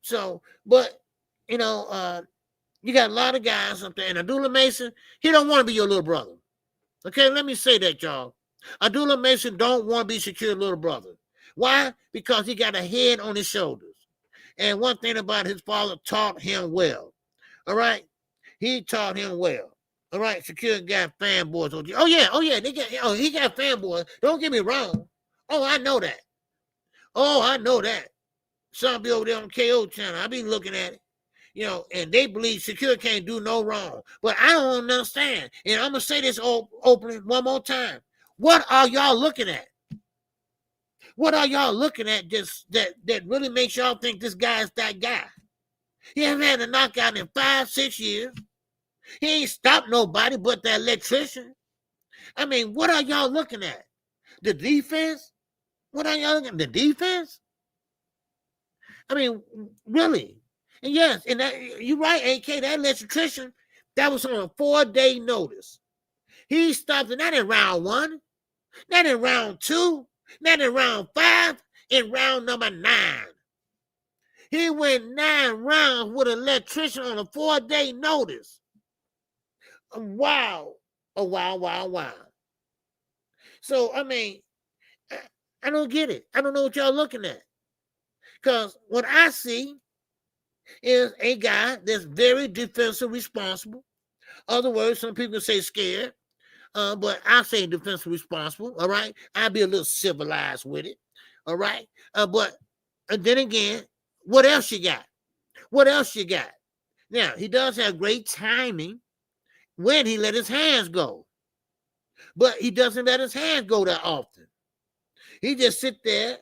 So, but, you got a lot of guys up there. And Abdullah Mason, he don't want to be your little brother. Okay, let me say that, y'all. Abdullah Mason don't want to be Shakur's little brother. Why? Because he got a head on his shoulders. And one thing about his father taught him well. All right? He taught him well. All right? Shakur got fanboys. Oh, yeah. He got fanboys. Don't get me wrong. Oh, I know that. Some be over there on KO channel. I be looking at it. And they believe Shakur can't do no wrong. But I don't understand. And I'm going to say this opening one more time. What are y'all looking at? What are y'all looking at that really makes y'all think this guy is that guy? He hasn't had a knockout in 5-6 years. He ain't stopped nobody but that electrician. I mean, what are y'all looking at? The defense? What are y'all looking at? The defense? I mean, really? And yes, and you're right, AK, that electrician, that was on a 4-day notice. He stopped it not in round 1, not in round 2, not in round 5, in round number 9. He went 9 rounds with an electrician on a 4-day notice. Wow. Oh, wow. So, I mean, I don't get it. I don't know what y'all looking at. Because what I see is a guy that's very defensive responsible. Other words, some people say scared. But I say defensive responsible, all right? I'll be a little civilized with it, all right? But then again, what else you got? Now, he does have great timing when he let his hands go. But he doesn't let his hands go that often. He just sit there,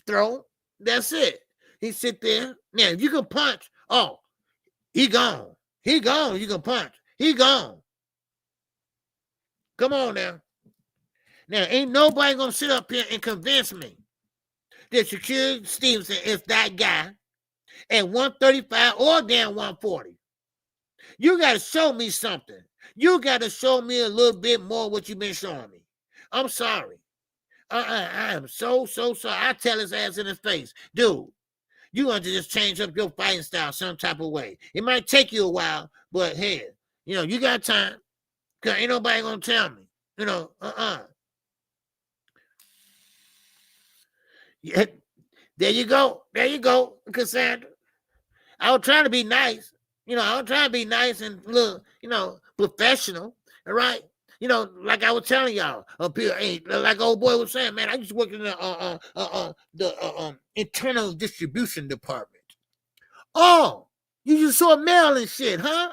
throw, that's it. He sit there. Now, if you can punch, he gone. You can punch. He gone. Come on now. Now, ain't nobody going to sit up here and convince me that Shakur Stevenson is that guy at 135 or damn 140. You got to show me something. You got to show me a little bit more what you've been showing me. I'm sorry. I am so sorry. I tell his ass in his face, dude, you want to just change up your fighting style some type of way. It might take you a while, but hey, you got time. Because ain't nobody going to tell me. Yeah, there you go, Cassandra. I was trying to be nice. And look, professional, all right? Like I was telling y'all, like old boy was saying, man, I used to work in the internal distribution department. Oh, you just saw mail and shit, huh?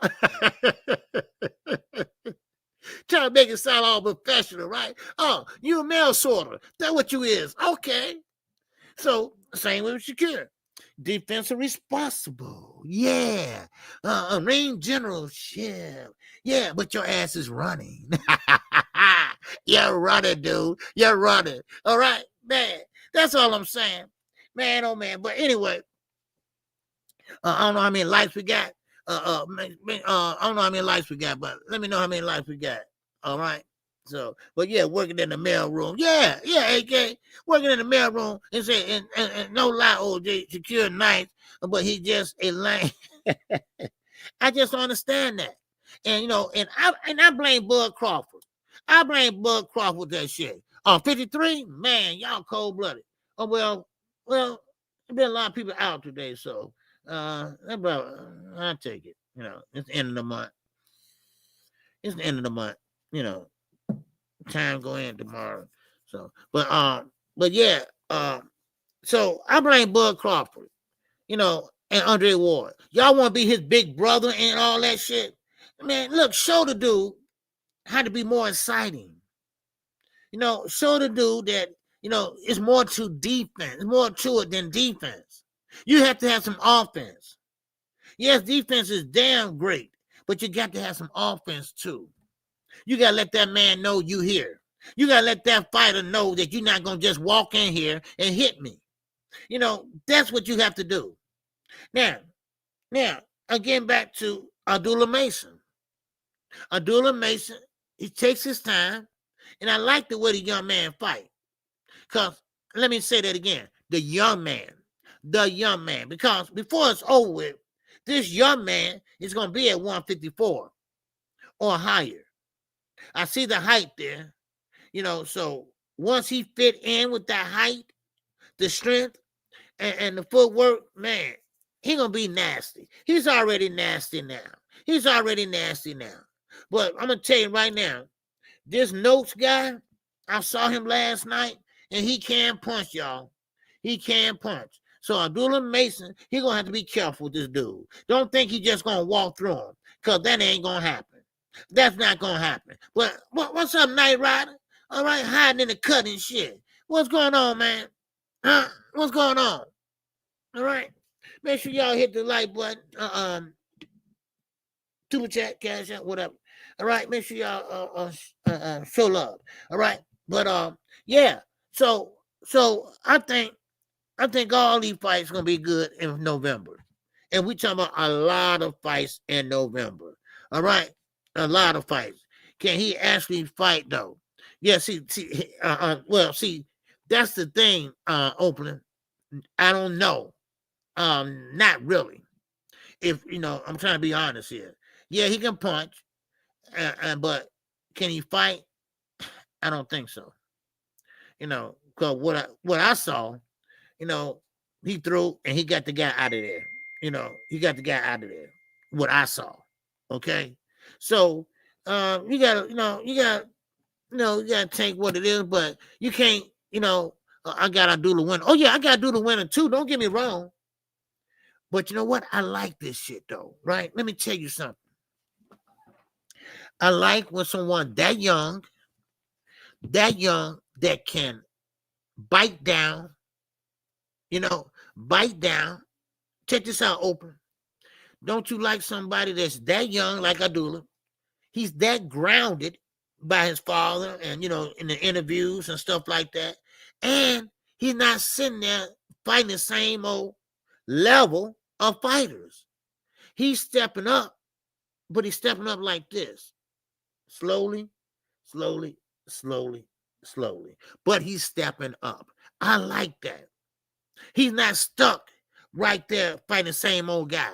Trying to make it sound all professional, right? Oh, you a mail sorter. That's what you is. Okay. So, same with Shakur. Defensive responsible. Yeah. Ring general. Yeah, but your ass is running. You're running, dude. You're running. All right, man. That's all I'm saying. Man, oh, man. But anyway, I don't know how many likes we got. I don't know how many likes we got, but let me know how many likes we got. All right. So, but yeah, working in the mail room. Yeah, AK. Working in the mail room and say, and no lie, OJ, Shakur nice, but he just a lame. I just don't understand that. And I blame Bud Crawford. I blame Bud Crawford with that shit. 53, man, y'all cold-blooded. Oh, well, there's been a lot of people out today, so I'll take it. It's the end of the month. Time go in tomorrow. So, but yeah, so I blame Bud Crawford, and Andre Ward. Y'all want to be his big brother and all that shit? Man, look, show the dude how to be more exciting. Show the dude that, it's more to defense, more to it than defense. You have to have some offense. Yes, defense is damn great, but you got to have some offense too. You got to let that man know you here. You got to let that fighter know that you're not going to just walk in here and hit me. That's what you have to do. Now, again, back to Abdullah Mason. Abdullah Mason, he takes his time, and I like the way the young man fight. Because, let me say that again, the young man, because before it's over with, this young man is going to be at 154 or higher. I see the height there, so once he fit in with that height, the strength, and the footwork, man, he gonna be nasty. He's already nasty now. But I'm gonna tell you right now, this Notes guy, I saw him last night, and he can punch, y'all. He can punch. So Abdullah Mason, he gonna have to be careful with this dude. Don't think he just gonna walk through him, because that ain't gonna happen. That's not gonna happen. But what's up, Knight Rider? All right, hiding in the cut and shit. What's going on, man? Huh? What's going on? All right. Make sure y'all hit the like button. Super chat, cash out, whatever. All right. Make sure y'all show love. All right. But yeah. So I think all these fights gonna be good in November. And we talking about a lot of fights in November. All right. A lot of fights. Can he actually fight though? Yeah, see, that's the thing, opening. I don't know. Not really. If I'm trying to be honest here. Yeah, he can punch, but can he fight? I don't think so. Because what I saw, he threw and he got the guy out of there. He got the guy out of there. What I saw. Okay. So you gotta take what it is, but you can't, I gotta do the winner. Oh yeah, I gotta do the winner too. Don't get me wrong. But you know what? I like this shit though, right? Let me tell you something. I like when someone that young that can bite down, bite down. Check this out, Open. Don't you like somebody that's that young like Abdullah? He's that grounded by his father and, in the interviews and stuff like that. And he's not sitting there fighting the same old level of fighters. He's stepping up, but he's stepping up like this. Slowly. But he's stepping up. I like that. He's not stuck right there fighting the same old guy.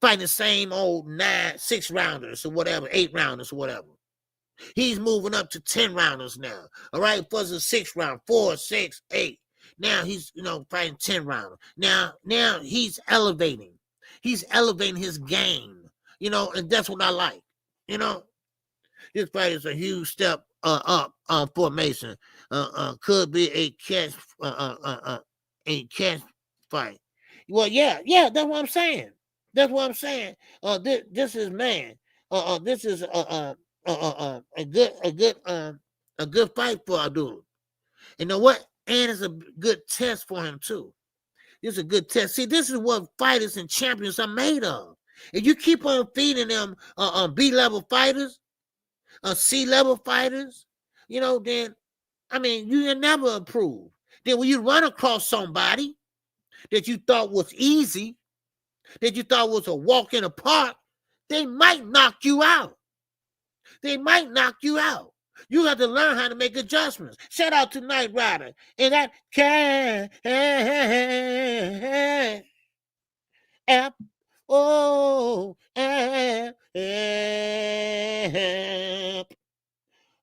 Fighting the same old 6 rounders or whatever, 8 rounders or whatever. He's moving up to 10 rounders now. All right, for the 6th round, 4, 6, 8. Now he's fighting 10 rounders. Now he's elevating. He's elevating his game. And that's what I like. This fight is a huge step up for Mason. Could be a catch fight. Well, yeah, that's what I'm saying. This is man. This is a good fight for Abdullah. You know what? And it's a good test for him too. It's a good test. See, this is what fighters and champions are made of. If you keep on feeding them B-level fighters, C-level fighters, then you never improve. Then when you run across somebody that you thought was easy, that you thought was a walk in the park, they might knock you out. You have to learn how to make adjustments. Shout out to Knight Rider and that app. Oh, app.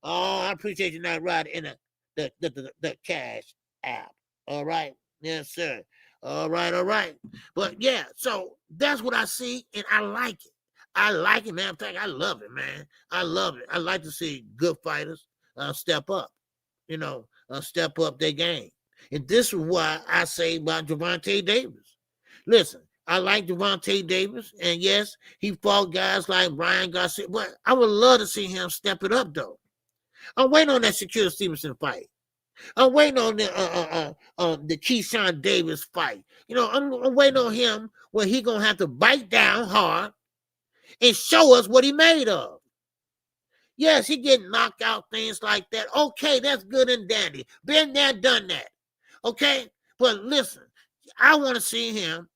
Oh, I appreciate you, Knight Rider, in the cash app. All right. Yes, sir. All right. But yeah, so that's what I see, and I like it. Man. In fact, I love it, man. I love it. I like to see good fighters step up, step up their game. And this is why I say about Gervonta Davis. Listen, I like Gervonta Davis, and yes, he fought guys like Brian Garcia, but I would love to see him step it up, though. I'm waiting on that Shakur Stevenson fight. I'm waiting on the Keyshawn Davis fight. I'm waiting on him when he gonna have to bite down hard and show us what he made of. Yes, he getting knocked out, things like that. Okay, that's good and dandy. Been there, done that. Okay, but listen, I want to see him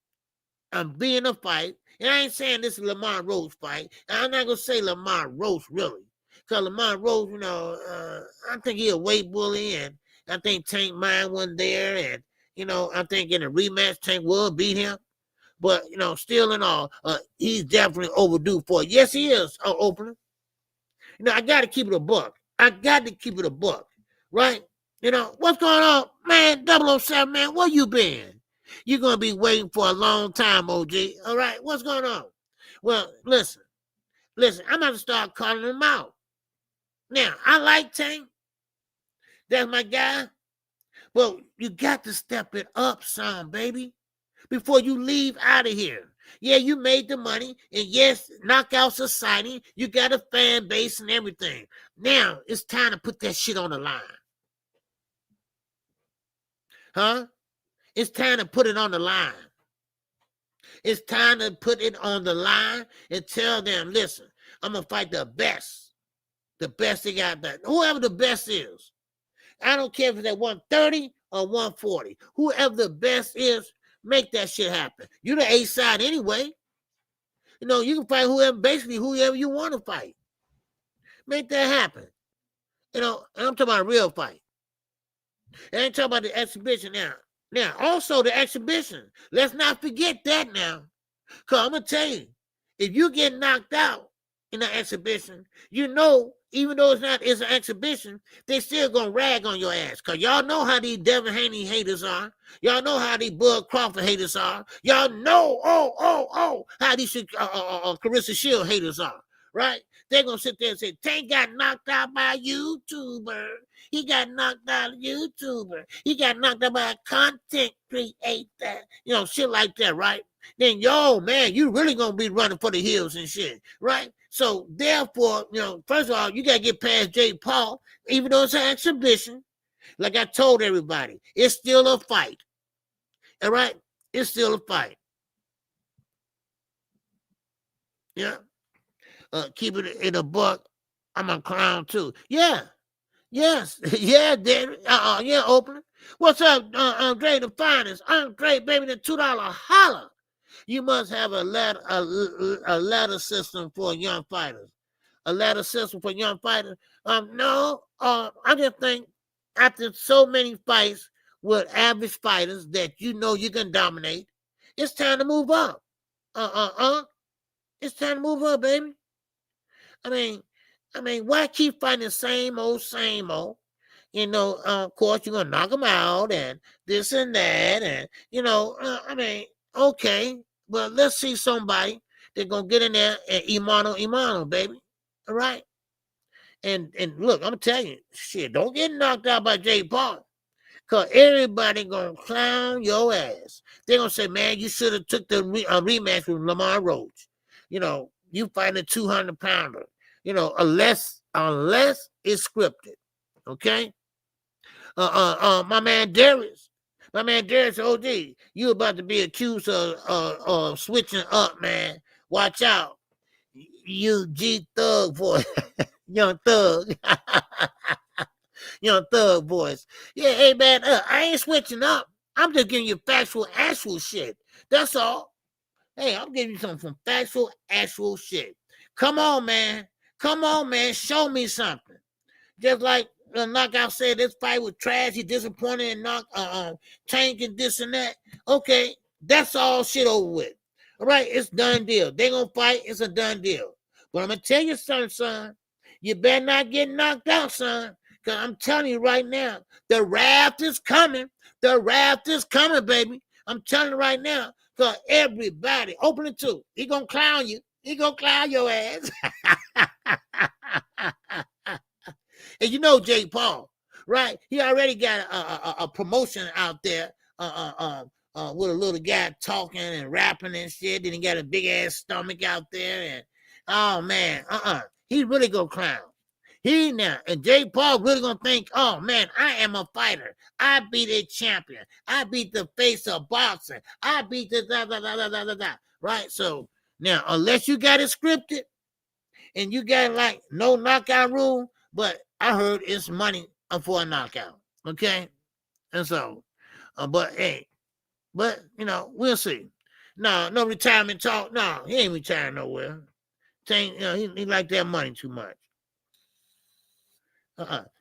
be in a fight. And I ain't saying this is Lamar Rose fight. I'm not gonna say Lamar Rose really, because Lamar Rose, I think he a weight bully, and I think Tank Mine wasn't there, and I think in a rematch Tank will beat him. But still in all, he's definitely overdue for it. Yes, he is opener. I got to keep it a buck. Right? You know, what's going on, man? 007, man, where you been? You're going to be waiting for a long time, OG. All right, what's going on? Well, listen, I'm going to start calling him out. Now, I like Tank. That's my guy. Well, you got to step it up, son, baby, before you leave out of here. Yeah, you made the money, and yes, Knockout Society, you got a fan base and everything. Now, it's time to put that shit on the line. Huh? It's time to put it on the line. It's time to put it on the line and tell them, listen, I'm going to fight the best. The best they got that. Whoever the best is. I don't care if it's at 130 or 140. Whoever the best is, make that shit happen. You're the A side anyway. You know, you can fight whoever you want to fight. Make that happen. You know, and I'm talking about a real fight. I ain't talking about the exhibition now. Now, also the exhibition. Let's not forget that now. Because I'm going to tell you, if you get knocked out in the exhibition, you know, even though it's an exhibition, they still going to rag on your ass. Because y'all know how these Devin Haney haters are. Y'all know how these Bud Crawford haters are. Y'all know, how these Carissa Shield haters are. Right? They're going to sit there and say, Tank got knocked out by a YouTuber. He got knocked out by a YouTuber. He got knocked out by a content creator. You know, shit like that, right? Then, man, you really going to be running for the hills and shit, right? So, therefore, you know, first of all, you got to get past Jake Paul, even though it's an exhibition. Like I told everybody, it's still a fight. All right? It's still a fight. Yeah. Keep it in a buck. I'm a clown too. Yeah. Yes. Yeah, David. Yeah, opener. What's up, Andre the finest? Andre, baby, the $2 holler. You must have a ladder system for young fighters. A ladder system for young fighters? No. I just think after so many fights with average fighters that you know you can dominate, it's time to move up. It's time to move up, baby. I mean, why keep fighting the same old? You know, of course, you're going to knock them out and this and that. And, you know, okay. But let's see somebody that's going to get in there and Imano, baby. All right? And look, I'm telling you, shit, don't get knocked out by Jay Paul. Because everybody going to clown your ass. They're going to say, man, you should have took the rematch with Lamar Roach. You know, you fighting a 200-pounder. You know, unless it's scripted, okay? My man Darius, OD, you about to be accused of switching up, man. Watch out, you G Thug boy, young Thug, young Thug boys. Yeah, hey man, I ain't switching up. I'm just giving you actual shit. That's all. Hey, I'm giving you some actual shit. Come on, man. Show me something. Just like Knockout said, this fight was trash. He disappointed and Tank and this and that. Okay, that's all shit over with. All right, it's done deal. They gonna fight. It's a done deal. But I'm gonna tell you something, son. You better not get knocked out, son. Because I'm telling you right now, the raft is coming. The raft is coming, baby. I'm telling you right now. Because everybody, open it too. He gonna clown you. He gonna clown your ass. And you know Jake Paul, right? He already got a promotion out there with a little guy talking and rapping and shit. Then he got a big ass stomach out there. And oh man, he really gonna clown. And Jake Paul really gonna think, oh man, I am a fighter. I beat a champion. I beat the face of boxing. I beat the right? So now, unless you got it scripted and you got like no knockout rule, but I heard it's money for a knockout. Okay. And so, but you know, we'll see. No retirement talk. No, he ain't retiring nowhere. You know, he like that money too much.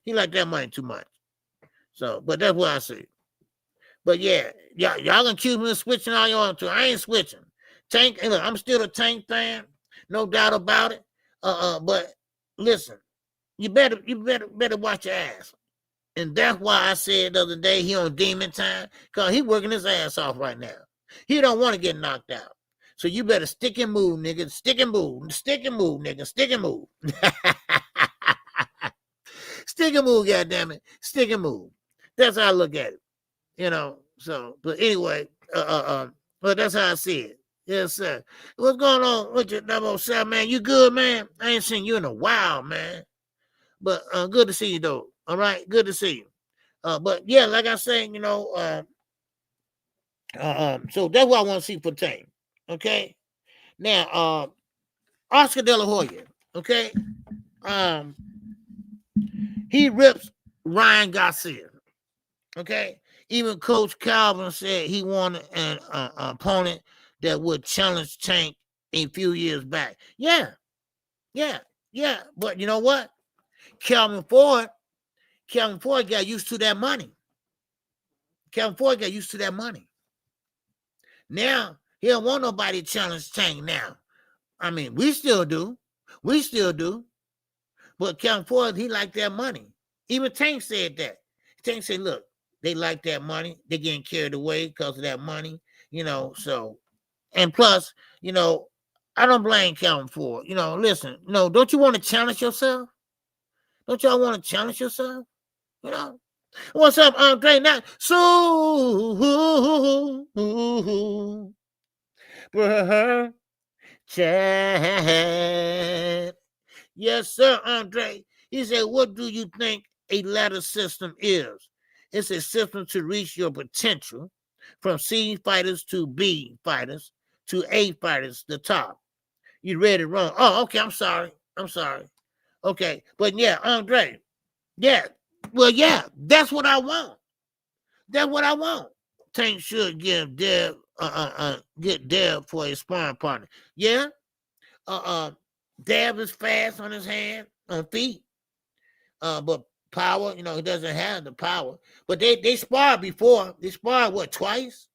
He like that money too much. So, but that's what I see. But yeah, y'all gonna accuse me of switching all you want to. I ain't switching. Tank, look, I'm still a Tank fan, no doubt about it. But listen, you better watch your ass. And that's why I said the other day he on demon time, because he working his ass off right now. He don't want to get knocked out. So you better stick and move, nigga. Stick and move. Stick and move, nigga. Stick and move. Stick and move, goddammit. Stick and move. That's how I look at it. You know, so, but anyway, but that's how I see it. Yes, sir. What's going on with your 007, man? You good, man? I ain't seen you in a while, man. But good to see you, though. All right, good to see you. But yeah, like I said, you know, so that's what I want to see for Tame. Okay. Now, Oscar De La Hoya. Okay. He rips Ryan Garcia. Okay. Even Coach Calvin said he wanted an opponent that would challenge Tank a few years back. Yeah. But you know what? Calvin Ford got used to that money. Now, he don't want nobody to challenge Tank now. I mean, we still do. But Calvin Ford, he liked that money. Even Tank said that. Tank said, look, they like that money. They're getting carried away because of that money, you know, so. And plus, you know, I don't blame Calvin Ford. You know, listen, no, don't you want to challenge yourself? Don't y'all want to challenge yourself? You know? What's up, Andre? Now, Chad. Yes, sir, Andre. He said, what do you think a ladder system is? It's a system to reach your potential from C fighters to B fighters to A fighters, the top. You read it wrong. Oh, okay, I'm sorry. Okay, but yeah, Andre, yeah. Well, yeah, that's what I want. Tank should give Dev get Dev for a sparring partner. Yeah. Dev is fast on his hand, on feet. But power, you know, he doesn't have the power. But they sparred before. They sparred what, twice?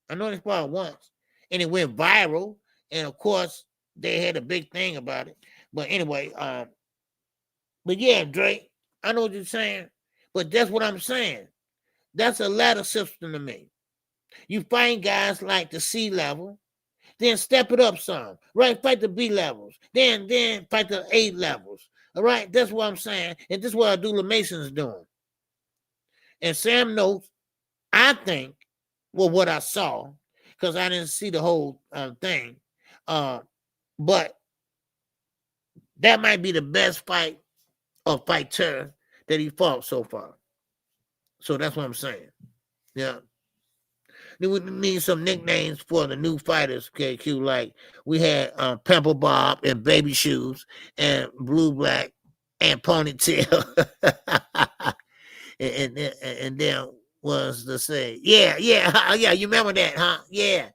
I know they sparred once. And it went viral. And of course, they had a big thing about it. But anyway, but yeah, Drake, I know what you're saying, but that's what I'm saying. That's a ladder system to me. You find guys like the C level, then step it up some, right? Fight the B levels, then fight the A levels. All right, that's what I'm saying, and this is what Abdullah Mason's doing. And Sam knows, I think, well, what I saw, because I didn't see the whole thing, but that might be the best fight or fighter that he fought so far. So that's what I'm saying. Yeah. We need some nicknames for the new fighters, KQ. Like we had Pimple Bob and Baby Shoes and Blue Black and Ponytail. and then was to say, yeah. You remember that, huh? Yeah.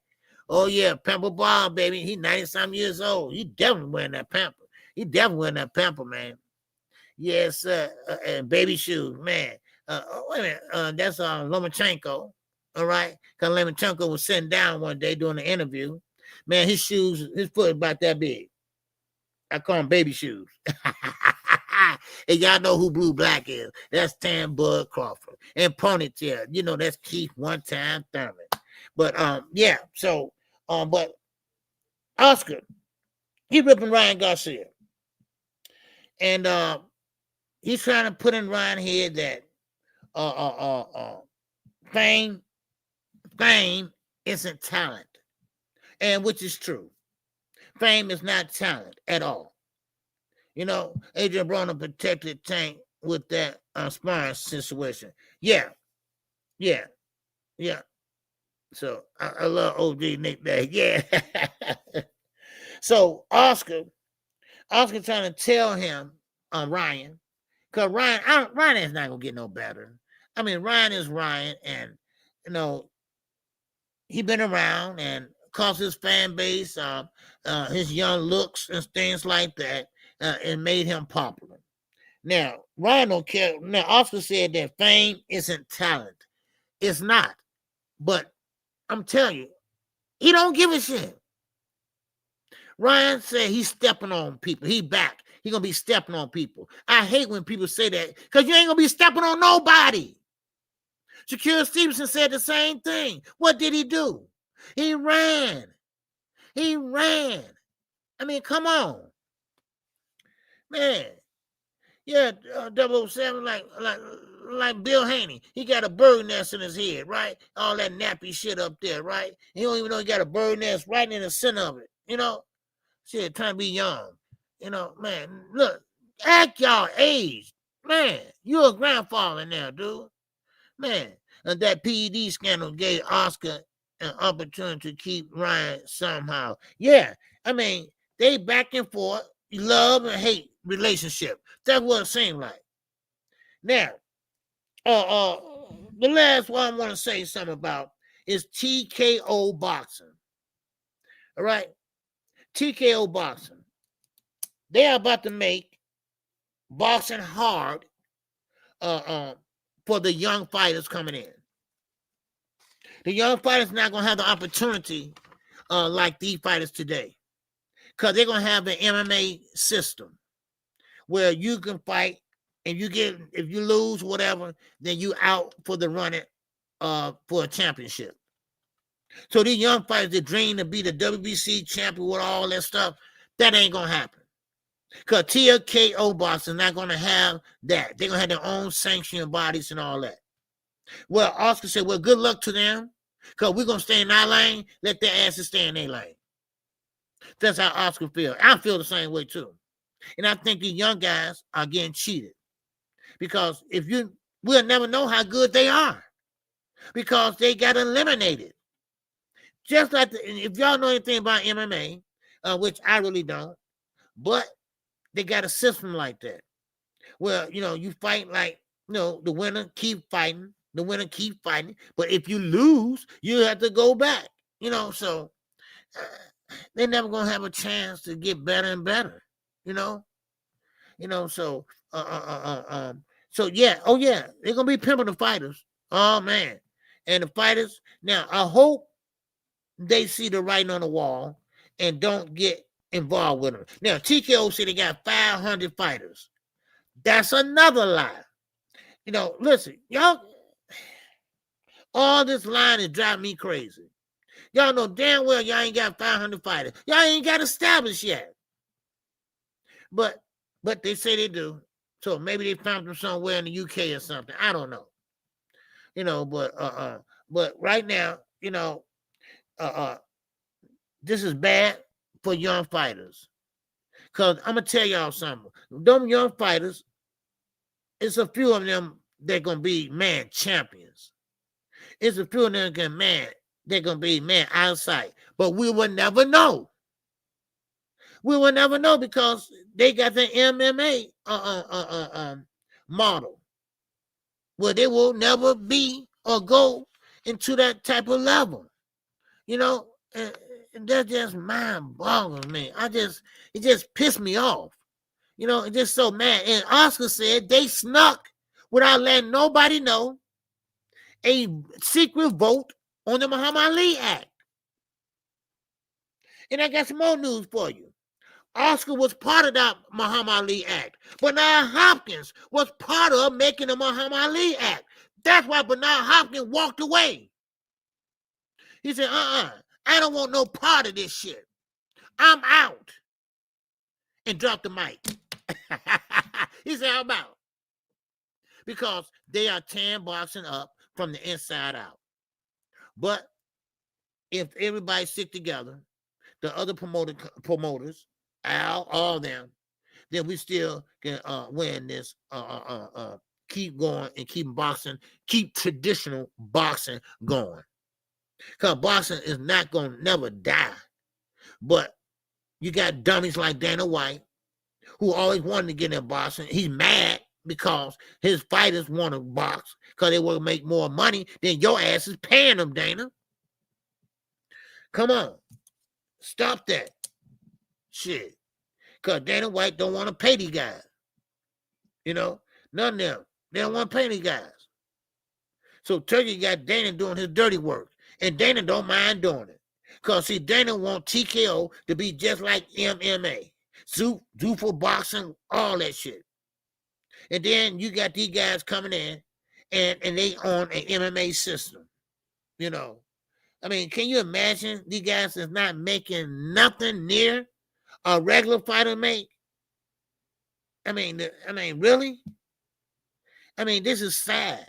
Oh yeah, Pimple Bob, baby. He 90-some years old. He definitely wearing that pamper. Man. Yes, and Baby Shoes, man. Wait a minute. That's Lomachenko. All right. Because Lomachenko was sitting down one day doing an interview. Man, his foot about that big. I call him Baby Shoes. And y'all know who Blue Black is. That's Tam Bud Crawford. And Ponytail. You know, that's Keith One Time Thurman. But yeah, so but Oscar, he ripping Ryan Garcia. And he's trying to put in Ryan head that fame isn't talent. And which is true. Fame is not talent at all. You know, Adrian Broner protected Tank with that sparring situation. Yeah. So I love OG nickname. Yeah. So Oscar trying to tell him, Ryan, because Ryan is not gonna get no better. I mean, Ryan is Ryan, and you know, he been around, and cause his fan base, his young looks and things like that, it made him popular. Now, Ryan don't care. Now, Oscar said that fame isn't talent. It's not. But I'm telling you, he don't give a shit. Ryan said he's stepping on people. He back. He gonna be stepping on people. I hate when people say that because you ain't gonna be stepping on nobody. Shakur Stevenson said the same thing. What did he do? He ran. He ran. I mean, come on, man. Yeah, 007, like Bill Haney. He got a bird nest in his head, right? All that nappy shit up there, right? He don't even know he got a bird nest right in the center of it, you know? Shit, trying to be young. You know, man, look, act y'all age. Man, you're a grandfather now, dude. Man, and that PED scandal gave Oscar an opportunity to keep Ryan somehow. Yeah, I mean, they back and forth, love and hate relationship. That's what it seemed like. Now, the last one I want to say something about is TKO boxing. All right, TKO boxing. They are about to make boxing hard for the young fighters coming in. The young fighters not gonna have the opportunity like these fighters today, because they're gonna have an MMA system where you can fight and you get, if you lose whatever, then you out for the running for a championship. So these young fighters that dream to be the WBC champion with all that stuff, that ain't gonna happen. Because TKO boxing is not gonna have that. They're gonna have their own sanctioning bodies and all that. Well, Oscar said, well, good luck to them, because we're gonna stay in our lane, let their asses stay in their lane. That's how Oscar feels. I feel the same way too. And I think these young guys are getting cheated. Because we'll never know how good they are. Because they got eliminated. Just like, if y'all know anything about MMA, which I really don't, but they got a system like that. Well, you fight like, the winner keep fighting, but if you lose, you have to go back, so they're never going to have a chance to get better and better, so yeah, oh yeah, they're going to be pimping the fighters. Oh man. And the fighters, now I hope they see the writing on the wall and don't get involved with them. Now, TKO said they got 500 fighters. That's another lie. Listen, y'all, all this line is driving me crazy. Y'all know damn well y'all ain't got 500 fighters. Y'all ain't got established yet. But they say they do. So maybe they found them somewhere in the UK or something. I don't know. But right now, this is bad for young fighters. Because I'm going to tell y'all something. Them young fighters, it's a few of them that going to be, man, champions. It's a few of them they're going to be, man, outside. But we will never know. We will never know because they got the MMA model where they will never be or go into that type of level. And that just mind-boggles me. It just pissed me off. It's just so mad. And Oscar said they snuck, without letting nobody know, a secret vote on the Muhammad Ali Act. And I got some more news for you. Oscar was part of that Muhammad Ali Act. Bernard Hopkins was part of making the Muhammad Ali Act. That's why Bernard Hopkins walked away. He said, I don't want no part of this shit. I'm out. And dropped the mic. He said, I'm out. Because they are tearing boxing up from the inside out. But if everybody stick together, the other promoters, all of them, then we still can win this, keep going and keep boxing, keep traditional boxing going. Because boxing is not going to never die. But you got dummies like Dana White, who always wanted to get in boxing. He's mad because his fighters want to box because they want to make more money than your ass is paying them, Dana. Come on. Stop that shit. Because Dana White don't want to pay these guys. None of them. They don't want to pay these guys. So Turkey got Dana doing his dirty work. And Dana don't mind doing it. Because, see, Dana wants TKO to be just like MMA. do for boxing, all that shit. And then you got these guys coming in and they on an MMA system. You know, I mean, can you imagine these guys is not making nothing near a regular fighter make? I mean, really? I mean, this is sad.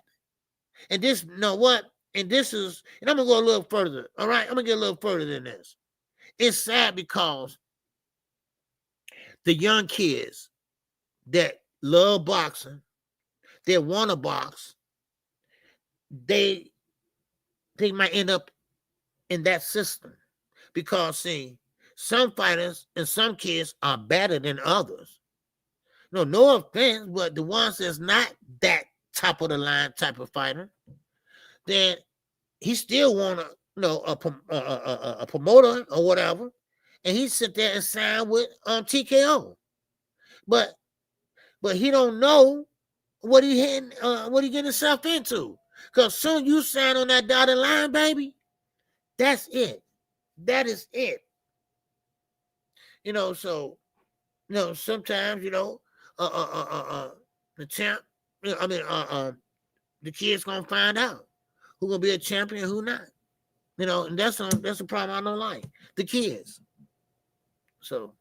And this, you know what? And this is, and I'm gonna go a little further. All right, I'm gonna get a little further than this. It's sad because the young kids that love boxing, they want to box, they might end up in that system because, see, some fighters and some kids are better than others. No offense, but the ones that's not that top of the line type of fighter, then he still want to, a promoter or whatever, and he sit there and sign with TKO, but he don't know what he getting himself into. Because soon you sign on that dotted line, baby, that's it. That is it. So sometimes the champ, the kid's gonna find out who gonna be a champion, who not. And that's the problem I don't like, the kids. So,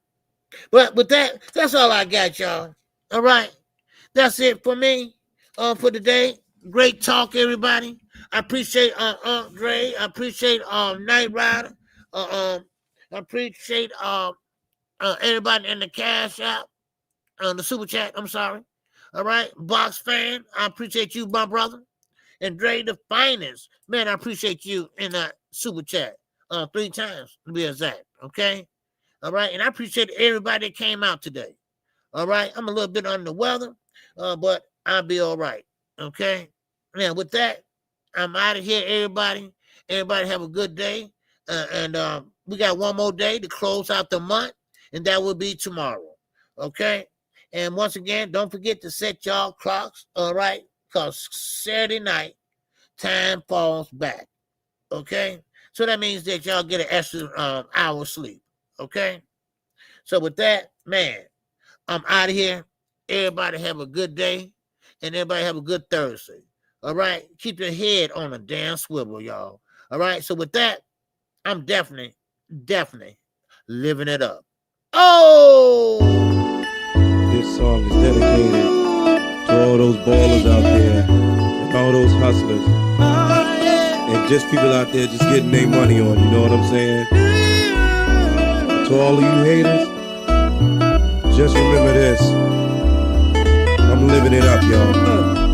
but with that's all I got, y'all. All right, that's it for me for today. Great talk, everybody. I appreciate Dre. I appreciate Night Rider. I appreciate everybody in the cash app, the super chat. I'm sorry. All right, Box Fan. I appreciate you, my brother. And Dre the Finest, man. I appreciate you in that super chat 3 times to be exact. Okay. All right, and I appreciate everybody that came out today. All right, I'm a little bit under the weather, but I'll be all right. Okay. Now with that, I'm out of here, everybody. Everybody have a good day. And we got one more day to close out the month, and that will be tomorrow. Okay. And once again, don't forget to set y'all clocks. All right. Because Saturday night, time falls back. Okay. So that means that y'all get an extra hour sleep. Okay. So with that, man, I'm out of here. Everybody have a good day, and everybody have a good Thursday. All right. Keep your head on a damn swivel, y'all. All right. So with that, I'm definitely living it up. Oh! This song is dedicated to all those ballers out there and all those hustlers and just people out there just getting their money on, you know what I'm saying? To all of you haters, just remember this. I'm living it up, y'all.